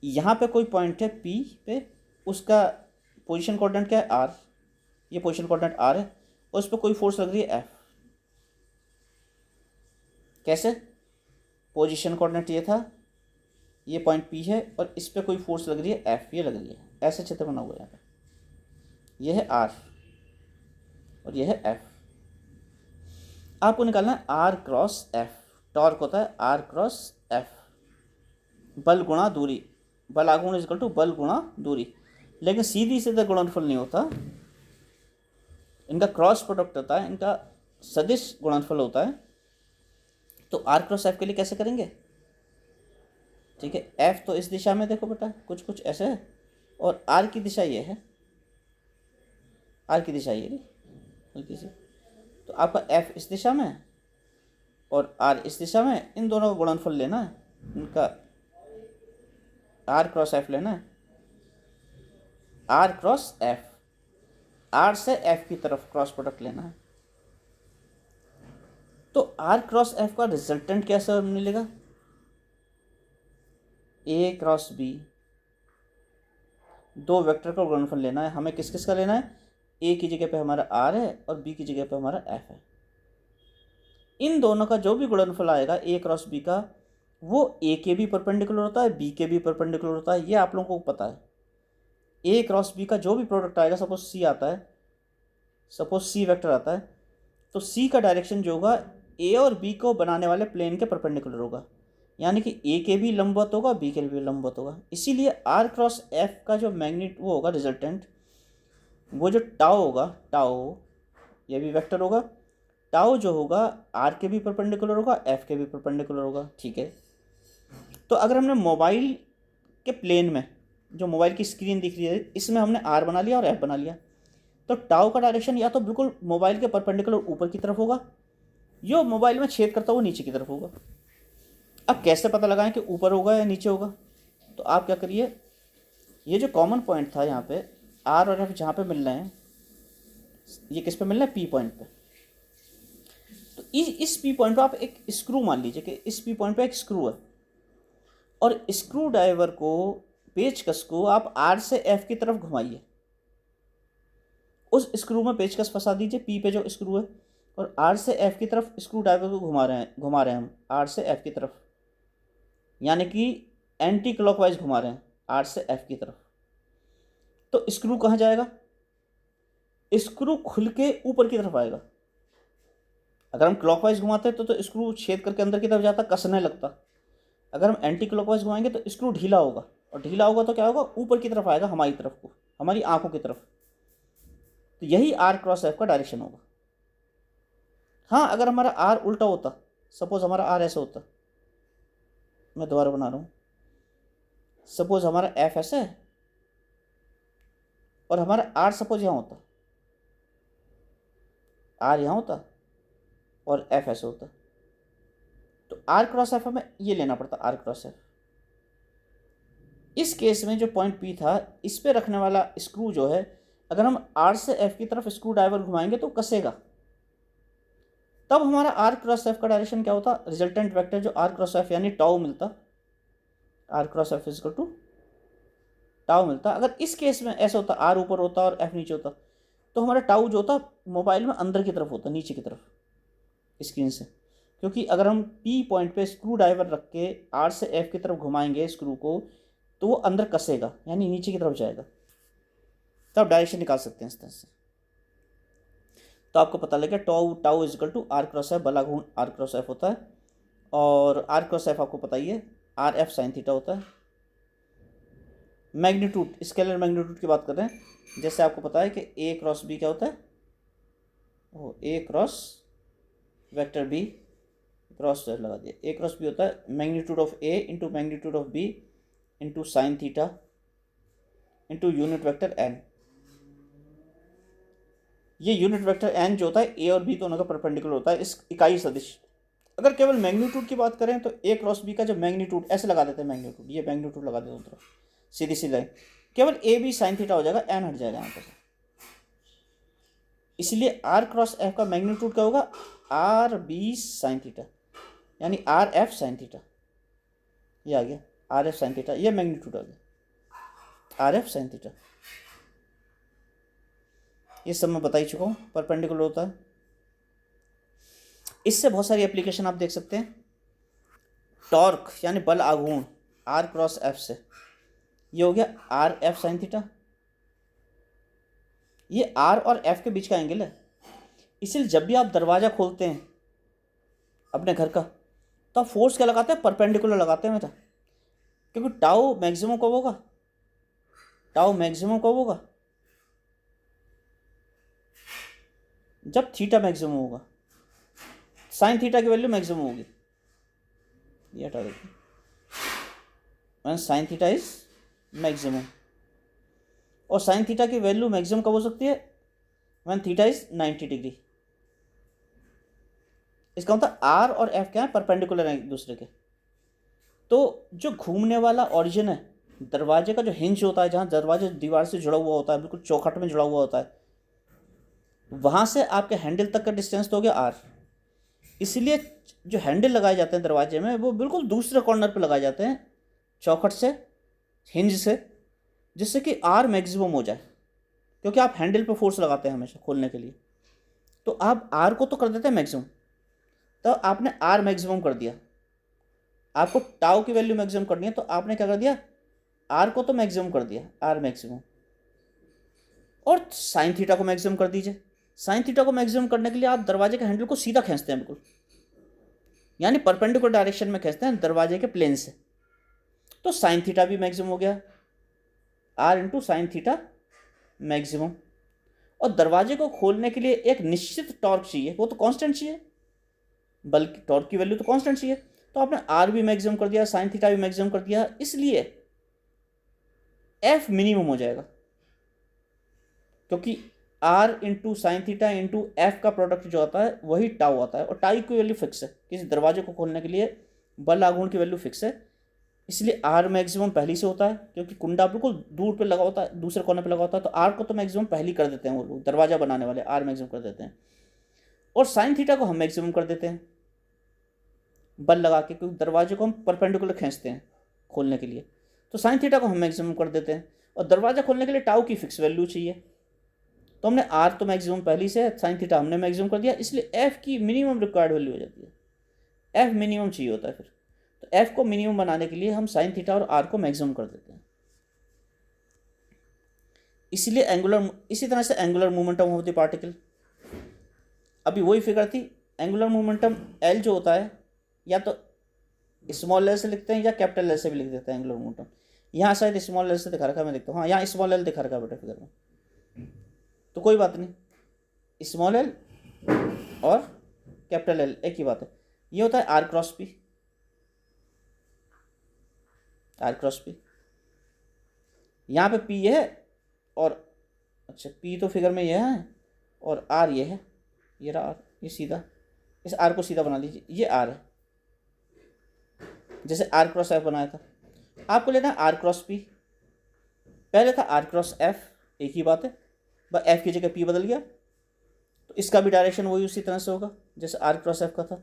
यहाँ पे कोई पॉइंट है पी पे, उसका पोजीशन कोऑर्डिनेट क्या है आर, ये पोजीशन कोऑर्डिनेट आर है, और उस पर कोई फोर्स लग रही है एफ। कैसे, पोजीशन कोऑर्डिनेट ये था, ये पॉइंट पी है और इस पर कोई फोर्स लग रही है एफ, ये लग रही है, ऐसे चित्र बना हुआ है यहाँ पे। ये है आर और ये है एफ। आपको निकालना है आर क्रॉस एफ। टॉर्क होता है आर क्रॉस एफ, बल गुणा दूरी, बल आघूर्ण इज इक्वल टू बल गुणा दूरी। लेकिन सीधी सीधे गुणनफल नहीं होता, इनका क्रॉस प्रोडक्ट होता है, इनका सदिश गुणनफल होता है। तो आर क्रॉस एफ के लिए कैसे करेंगे? ठीक है, एफ तो इस दिशा में देखो बेटा कुछ कुछ ऐसे है, और आर की दिशा ये है, आर की दिशा ये हल्की सी। तो आपका एफ इस दिशा में है और आर इस दिशा में, इन दोनों का गुणनफल लेना है, इनका आर क्रॉस एफ लेना है। आर क्रॉस एफ, आर से एफ की तरफ क्रॉस प्रोडक्ट लेना है। तो आर क्रॉस एफ का रिजल्टेंट कैसे मिलेगा? ए क्रॉस बी, दो वेक्टर का गुणनफल लेना है हमें। किस किस का लेना है? ए की जगह पे हमारा आर है और बी की जगह पे हमारा एफ है। इन दोनों का जो भी गुणनफल आएगा ए क्रॉस बी का, वो ए के भी परपेंडिकुलर होता है, बी के भी परपेंडिकुलर होता है, ये आप लोगों को पता है। ए क्रॉस बी का जो भी प्रोडक्ट आएगा, सपोज सी आता है, सपोज सी वेक्टर आता है, तो सी का डायरेक्शन जो होगा ए और बी को बनाने वाले प्लेन के परपेंडिकुलर होगा, यानी कि ए के भी लंबवत होगा, बी के भी लंबवत होगा। इसीलिए आर क्रॉस एफ का जो वो होगा रिजल्टेंट, वो जो टाउ होगा, टाउ ये भी वेक्टर होगा, टाउ जो होगा आर के भी परपेंडिकुलर होगा, एफ के भी परपेंडिकुलर होगा। ठीक है, तो अगर हमने मोबाइल के प्लेन में, जो मोबाइल की स्क्रीन दिख रही है, इसमें हमने आर बना लिया और एफ बना लिया, तो टाउ का डायरेक्शन या तो बिल्कुल मोबाइल के परपेंडिकुलर ऊपर की तरफ होगा, यो मोबाइल में छेद करता हुआ नीचे की तरफ होगा। अब कैसे पता लगाएं कि ऊपर होगा या नीचे होगा? तो आप क्या करिए, ये जो कॉमन पॉइंट था यहाँ पे, आर और एफ जहाँ पे मिल रहे हैं, ये किस पे मिल रहे हैं? पी पॉइंट पे। तो इस पी पॉइंट पे आप एक स्क्रू मान लीजिए कि इस पी पॉइंट पे एक स्क्रू है, और स्क्रू ड्राइवर को, पेचकस को आप आर से एफ की तरफ घुमाइए, उस स्क्रू में पेचकस फंसा दीजिए, पी पे जो स्क्रू है, और आर से एफ की तरफ स्क्रू ड्राइवर को घुमा रहे हैं हम आर से एफ की तरफ, यानी कि एंटी क्लॉकवाइज घुमा रहे हैं आर से एफ की तरफ। तो स्क्रू कहाँ जाएगा? स्क्रू खुल के ऊपर की तरफ आएगा। अगर हम क्लॉकवाइज घुमाते हैं तो स्क्रू छेद करके अंदर की तरफ जाता, कसने लगता। अगर हम एंटी क्लॉकवाइज घुमाएंगे तो स्क्रू ढीला होगा, और ढीला होगा तो क्या होगा? ऊपर की तरफ आएगा, हमारी तरफ को, हमारी आंखों की तरफ। तो यही आर क्रॉस एफ का डायरेक्शन होगा। हाँ, अगर हमारा आर उल्टा होता, सपोज हमारा आर ऐसे होता, मैं दोबारा बना रहा हूँ, सपोज हमारा एफ ऐसे है और हमारा आर सपोज यहाँ होता, आर यहाँ होता और एफ ऐसे होता, तो आर क्रॉस एफ हमें ये लेना पड़ता, आर क्रॉस एफ। इस केस में जो पॉइंट पी था, इस पे रखने वाला स्क्रू जो है, अगर हम आर से एफ की तरफ स्क्रू ड्राइवर घुमाएंगे तो कसेगा, तब हमारा आर क्रॉस एफ का डायरेक्शन क्या होता? रिजल्टेंट वेक्टर जो आर क्रॉस एफ यानी टाउ मिलता, r cross f is equal to tau मिलता। अगर इस केस में ऐसा होता, आर ऊपर होता और एफ नीचे होता, तो हमारा टाउ जो होता मोबाइल में अंदर की तरफ होता, नीचे की तरफ स्क्रीन से, क्योंकि अगर हम पी पॉइंट पे स्क्रू ड्राइवर रख के आर से एफ की तरफ घुमाएंगे स्क्रू को, तो वो अंदर कसेगा, यानी नीचे की तरफ जाएगा, तब डायरेक्शन निकाल सकते हैं इस तरह से। तो आपको पता लगे tau tau is equal to are cross f, बला गुण आर क्रॉस एफ होता है, और आर क्रॉस एफ आपको पता ही है, आर एफ साइन थीटा होता है। मैग्नीट्यूड, स्केलर मैग्नीट्यूड की बात कर रहे हैं, जैसे आपको पता है कि ए क्रॉस बी क्या होता है, वो a cross vector b cross लगा दिया, ए क्रॉस बी होता है magnitude of a into magnitude of b into sine theta into unit vector n. ये यूनिट वेक्टर एन जो होता है ए और बी दोनों का परपेंडिकुलर होता है, इस इकाई सदिश। अगर केवल मैग्नीट्यूड की बात करें तो ए क्रॉस बी का जो मैग्नीट्यूड, ऐसे लगा देते हैं मैग्नीट्यूड, ये मैग्नीट्यूड लगा देते हैं दोनों तरफ, सीधी सी लाइन, केवल ए बी साइन थीटा हो जाएगा, एन हट जाएगा यहाँ पर। इसलिए आर क्रॉस एफ का मैग्नीट्यूड क्या होगा? आर बी साइन थीटा, यानी आर एफ साइन थीटा, ये आ गया आर एफ साइन थीटा, ये मैग्नीट्यूड आ गया आर एफ साइन थीटा। ये सब मैं बता ही चुका हूँ, परपेंडिकुलर होता है। इससे बहुत सारी एप्लीकेशन आप देख सकते हैं। टॉर्क यानी बल आघूर्ण, आर क्रॉस एफ से, ये हो गया आर एफ साइन थीटा। ये आर और एफ के बीच का एंगल है। इसलिए जब भी आप दरवाज़ा खोलते हैं अपने घर का, तो आप फोर्स क्या लगाते हैं? परपेंडिकुलर लगाते हैं बेटा, क्योंकि टाउ मैक्सिमम कब होगा? टाउ मैक्सिमम कब होगा? जब थीटा मैक्सिमम होगा, साइन थीटा की वैल्यू मैक्सिमम होगी। ये हटा देते हैं, साइन थीटा इज मैक्सिमम। और साइन थीटा की वैल्यू मैक्सिमम कब हो सकती है? When theta is 90 degree. इसका मतलब आर और एफ क्या है? परपेंडिकुलर हैं एक दूसरे के। तो जो घूमने वाला ऑरिजिन है दरवाजे का, जो हिंज होता है, जहाँ दरवाजे दीवार से जुड़ा हुआ होता है, बिल्कुल चौखट में जुड़ा हुआ होता है, वहाँ से आपके हैंडल तक का डिस्टेंस तो हो गया आर। इसलिए जो हैंडल लगाए जाते हैं दरवाजे में, वो बिल्कुल दूसरे कॉर्नर पे लगाए जाते हैं चौखट से, हिंज से, जिससे कि आर मैक्सिमम हो जाए, क्योंकि आप हैंडल पे फोर्स लगाते हैं हमेशा खोलने के लिए। तो आप आर को तो कर देते हैं मैक्सिमम, तो आपने आर मैक्सिमम कर दिया। आपको टाउ की वैल्यू मैक्सिमम करनी है, तो आपने क्या कर दिया? आर को तो मैक्सिमम कर दिया, आर मैक्सिमम। और साइन थीटा को मैक्सिमम कर दीजिए। साइन थीटा को मैक्सिमम करने के लिए आप दरवाजे के हैंडल को सीधा खींचते हैं, बिल्कुल यानी परपेंडिकुलर डायरेक्शन में खींचते हैं दरवाजे के प्लेन से। तो साइन थीटा भी मैक्सिमम हो गया, r into sine theta maximum. और दरवाजे को खोलने के लिए एक निश्चित टॉर्क चाहिए, वो तो कांस्टेंट चाहिए, बल्कि टॉर्क की वैल्यू तो कांस्टेंट चाहिए। तो आपने आर भी मैक्सिमम कर दिया, साइन थीटा भी मैक्सिमम कर दिया, इसलिए एफ मिनिमम हो जाएगा, क्योंकि r into sine theta into f का प्रोडक्ट जो आता है वही टाउ आता है। और टाई की वैल्यू फिक्स है, किसी दरवाजे को खोलने के लिए बल आघूर्ण की वैल्यू फिक्स है, इसलिए आर मैक्सिमम पहली से होता है, क्योंकि कुंडा बिल्कुल दूर पे लगा होता है, दूसरे कोने पे लगा होता है, तो आर को तो मैक्सिमम पहली कर देते हैं वो लोग, दरवाजा बनाने वाले आर मैक्सिमम कर देते हैं। और साइन थीटा को हम मैक्सिमम कर देते हैं बल लगा के, क्योंकि दरवाजे को हम परपेंडिकुलर खींचते हैं खोलने के लिए, तो साइन थीटा को हम मैक्सिमम कर देते हैं। और दरवाजा खोलने के लिए टाउ की फिक्स वैल्यू चाहिए, तो हमने आर तो मैक्सिमम पहली से, साइन थीटा हमने मैक्सिमम कर दिया, इसलिए एफ की मिनिमम रिक्वायर्ड वैल्यू हो जाती है। एफ मिनिमम चाहिए होता है फिर, तो एफ को मिनिमम बनाने के लिए हम साइन थीटा और आर को मैक्सिमम कर देते हैं। इसलिए एंगुलर, इसी तरह से angular momentum of the particle, अभी वही फिगर थी। एंगुलर मोमेंटम एल जो होता है, या तो स्मॉल एल से लिखते हैं या कैपिटल एल से भी लिख देते हैं एंगुलर मोमेंटम। यहाँ शायद स्मॉल एल से दिखा रखा है, मैं देखता हूँ, हाँ यहाँ स्मॉल एल दिखा रखा है बेटा फिगर में, तो कोई बात नहीं, स्मॉल एल और कैपिटल एल एक ही बात है। ये होता है r cross p, r cross p. यहाँ पे पी ये है, और अच्छा पी तो फिगर में ये है, और आर ये है, ये रहा आर, ये सीधा, इस आर को सीधा बना लीजिए, ये आर है, जैसे आर क्रॉस एफ बनाया था। आपको लेना है आर क्रॉस पी, पहले था आर क्रॉस एफ, एक ही बात है, बस एफ की जगह पी बदल गया, तो इसका भी डायरेक्शन वही उसी तरह से होगा जैसे आर क्रॉस एफ का था।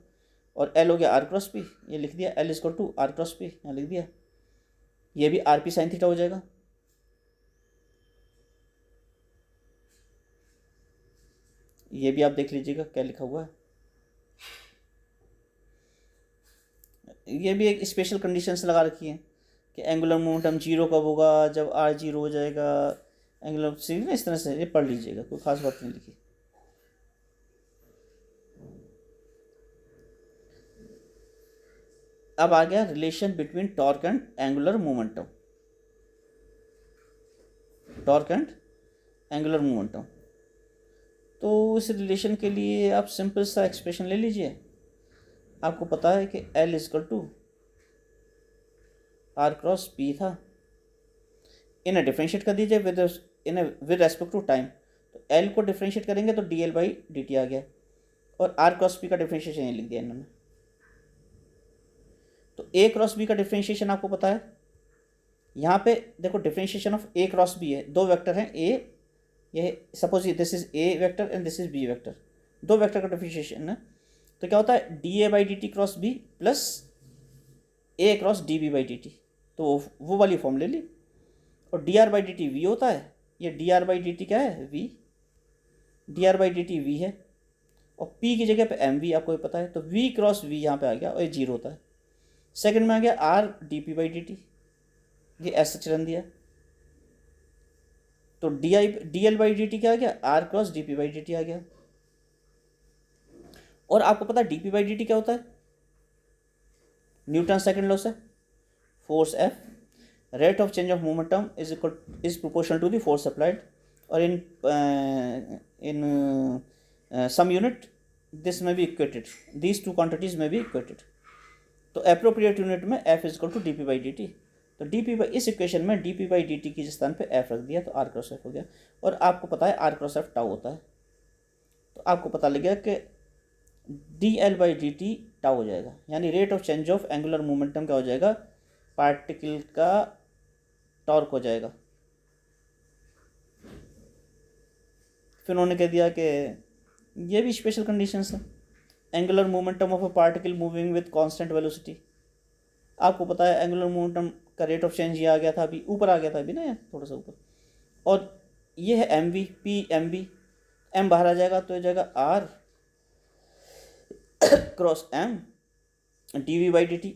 और एल हो गया आर क्रॉस पी, ये लिख दिया, l is equal to are cross p, यहाँ लिख दिया, ये भी आर पी साइन थीटा हो जाएगा। ये भी आप देख लीजिएगा क्या लिखा हुआ है, ये भी एक स्पेशल कंडीशन से लगा रखी है कि एंगुलर मोमेंटम जीरो कब होगा? जब आर जीरो हो जाएगा। एंगुलर सी ना इस तरह से ये पढ़ लीजिएगा, कोई खास बात नहीं लिखी। अब आ गया relation between torque and angular momentum, torque and angular momentum. तो इस रिलेशन के लिए आप सिंपल सा एक्सप्रेशन ले लीजिए। आपको पता है कि L equal to are cross P था, इन्हें डिफ्रेंशिएट कर दीजिए विद रेस्पेक्ट टू टाइम। तो एल को डिफ्रेंशिएट करेंगे तो D L by D T आ गया, और आर क्रॉस पी का डिफ्रेंशिएशन ये लिख दिया इन्होंने। तो ए क्रॉस बी का डिफ्रेंशिएशन आपको पता है, यहाँ पे देखो differentiation of A cross B है, दो वेक्टर हैं ए, ये suppose this is a vector and this is b vector, दो वेक्टर का डिफ्रेंशिएशन है। तो क्या होता है? D a by D t cross b plus a cross d b by D t, तो वो वाली फॉर्म ले ली। और d r by D t v होता है, ये d r by D T क्या है? V, d r by D t v है, और पी की जगह पे एम वी आपको पता है, तो वी क्रॉस वी यहाँ पे आ गया और ये जीरो होता है। सेकंड में आ गया R D P by D T, ये ऐसा चलन दिया, तो D L by D T क्या आ गया, R cross D P by D T आ गया। और आपको पता है D P by D T क्या होता है, न्यूटन सेकंड लॉ से, force F, rate of change of momentum is proportional to the force applied, और in some unit this may be equated, these two quantities में be equated. तो appropriate unit में f is equal to d P by D t. तो D P by, इस equation में d P by D t के स्थान पे F रख दिया, तो आर क्रॉस एफ हो गया। और आपको पता है आर क्रॉस एफ टाउ होता है, तो आपको पता लग गया कि D L by D T tau हो जाएगा, यानी rate of change of angular momentum क्या हो जाएगा, पार्टिकल का टॉर्क हो जाएगा। फिर उन्होंने कह दिया कि ये भी स्पेशल कंडीशंस है, angular momentum of a particle moving with constant velocity. आपको पता है एंगुलर मोमेंटम का रेट ऑफ चेंज ये आ गया था, अभी ऊपर आ गया था, अभी ना थोड़ा सा ऊपर, और ये है m v, p M v, m बाहर आ जाएगा तो हो जाएगा r cross m d v by D t.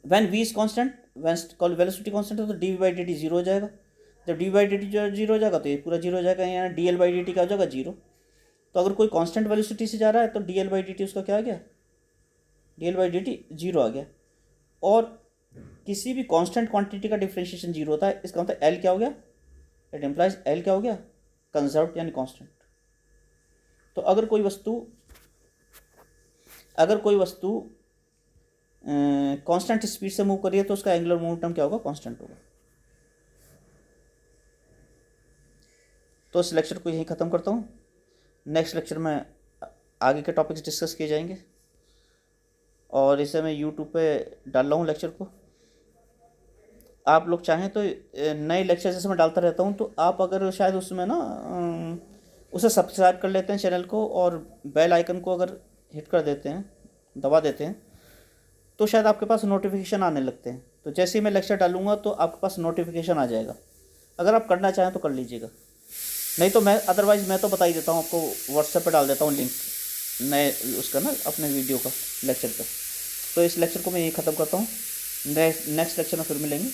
When v is constant, when velocity constant है तो d v by D T zero हो जाएगा। जब d v by D T zero हो जाएगा तो ये पूरा जीरो हो जाएगा, यहाँ d L by D t का हो जाएगा जीरो। तो अगर कोई कांस्टेंट वेलोसिटी से जा रहा है तो D L by D T उसका क्या आ गया, D L by D T zero आ गया। और किसी भी कांस्टेंट क्वांटिटी का डिफरेंशिएशन जीरो होता है, इसका मतलब एल क्या हो गया, इट इम्प्लाइज एल क्या हो गया, कंजर्व्ड यानी कांस्टेंट। तो अगर कोई वस्तु कांस्टेंट स्पीड से मूव कर रही है तो उसका एंगुलर मोमेंटम क्या होगा, कांस्टेंट होगा। तो इस लेक्चर को यहीं ख़त्म करता हूँ। नेक्स्ट लेक्चर में आगे के टॉपिक्स डिस्कस किए जाएंगे, और इसे मैं यूट्यूब पे डाल रहा हूँ लेक्चर को। आप लोग चाहें तो नए लेक्चर जैसे मैं डालता रहता हूँ, तो आप अगर शायद उसमें ना उसे सब्सक्राइब कर लेते हैं चैनल को, और बेल आइकन को अगर हिट कर देते हैं, दबा देते हैं, तो शायद आपके पास नोटिफिकेशन आने लगते हैं। तो जैसे ही मैं लेक्चर डालूंगा तो आपके पास नोटिफिकेशन आ जाएगा। अगर आप करना चाहें तो कर लीजिएगा, नहीं तो मैं अदरवाइज़ मैं तो बता ही देता हूँ आपको, व्हाट्सएप पे डाल देता हूँ लिंक नए उसका ना, अपने वीडियो का, लेक्चर का। तो इस लेक्चर को मैं यही ख़त्म करता हूँ, नेक्स्ट लेक्चर में फिर मिलेंगे।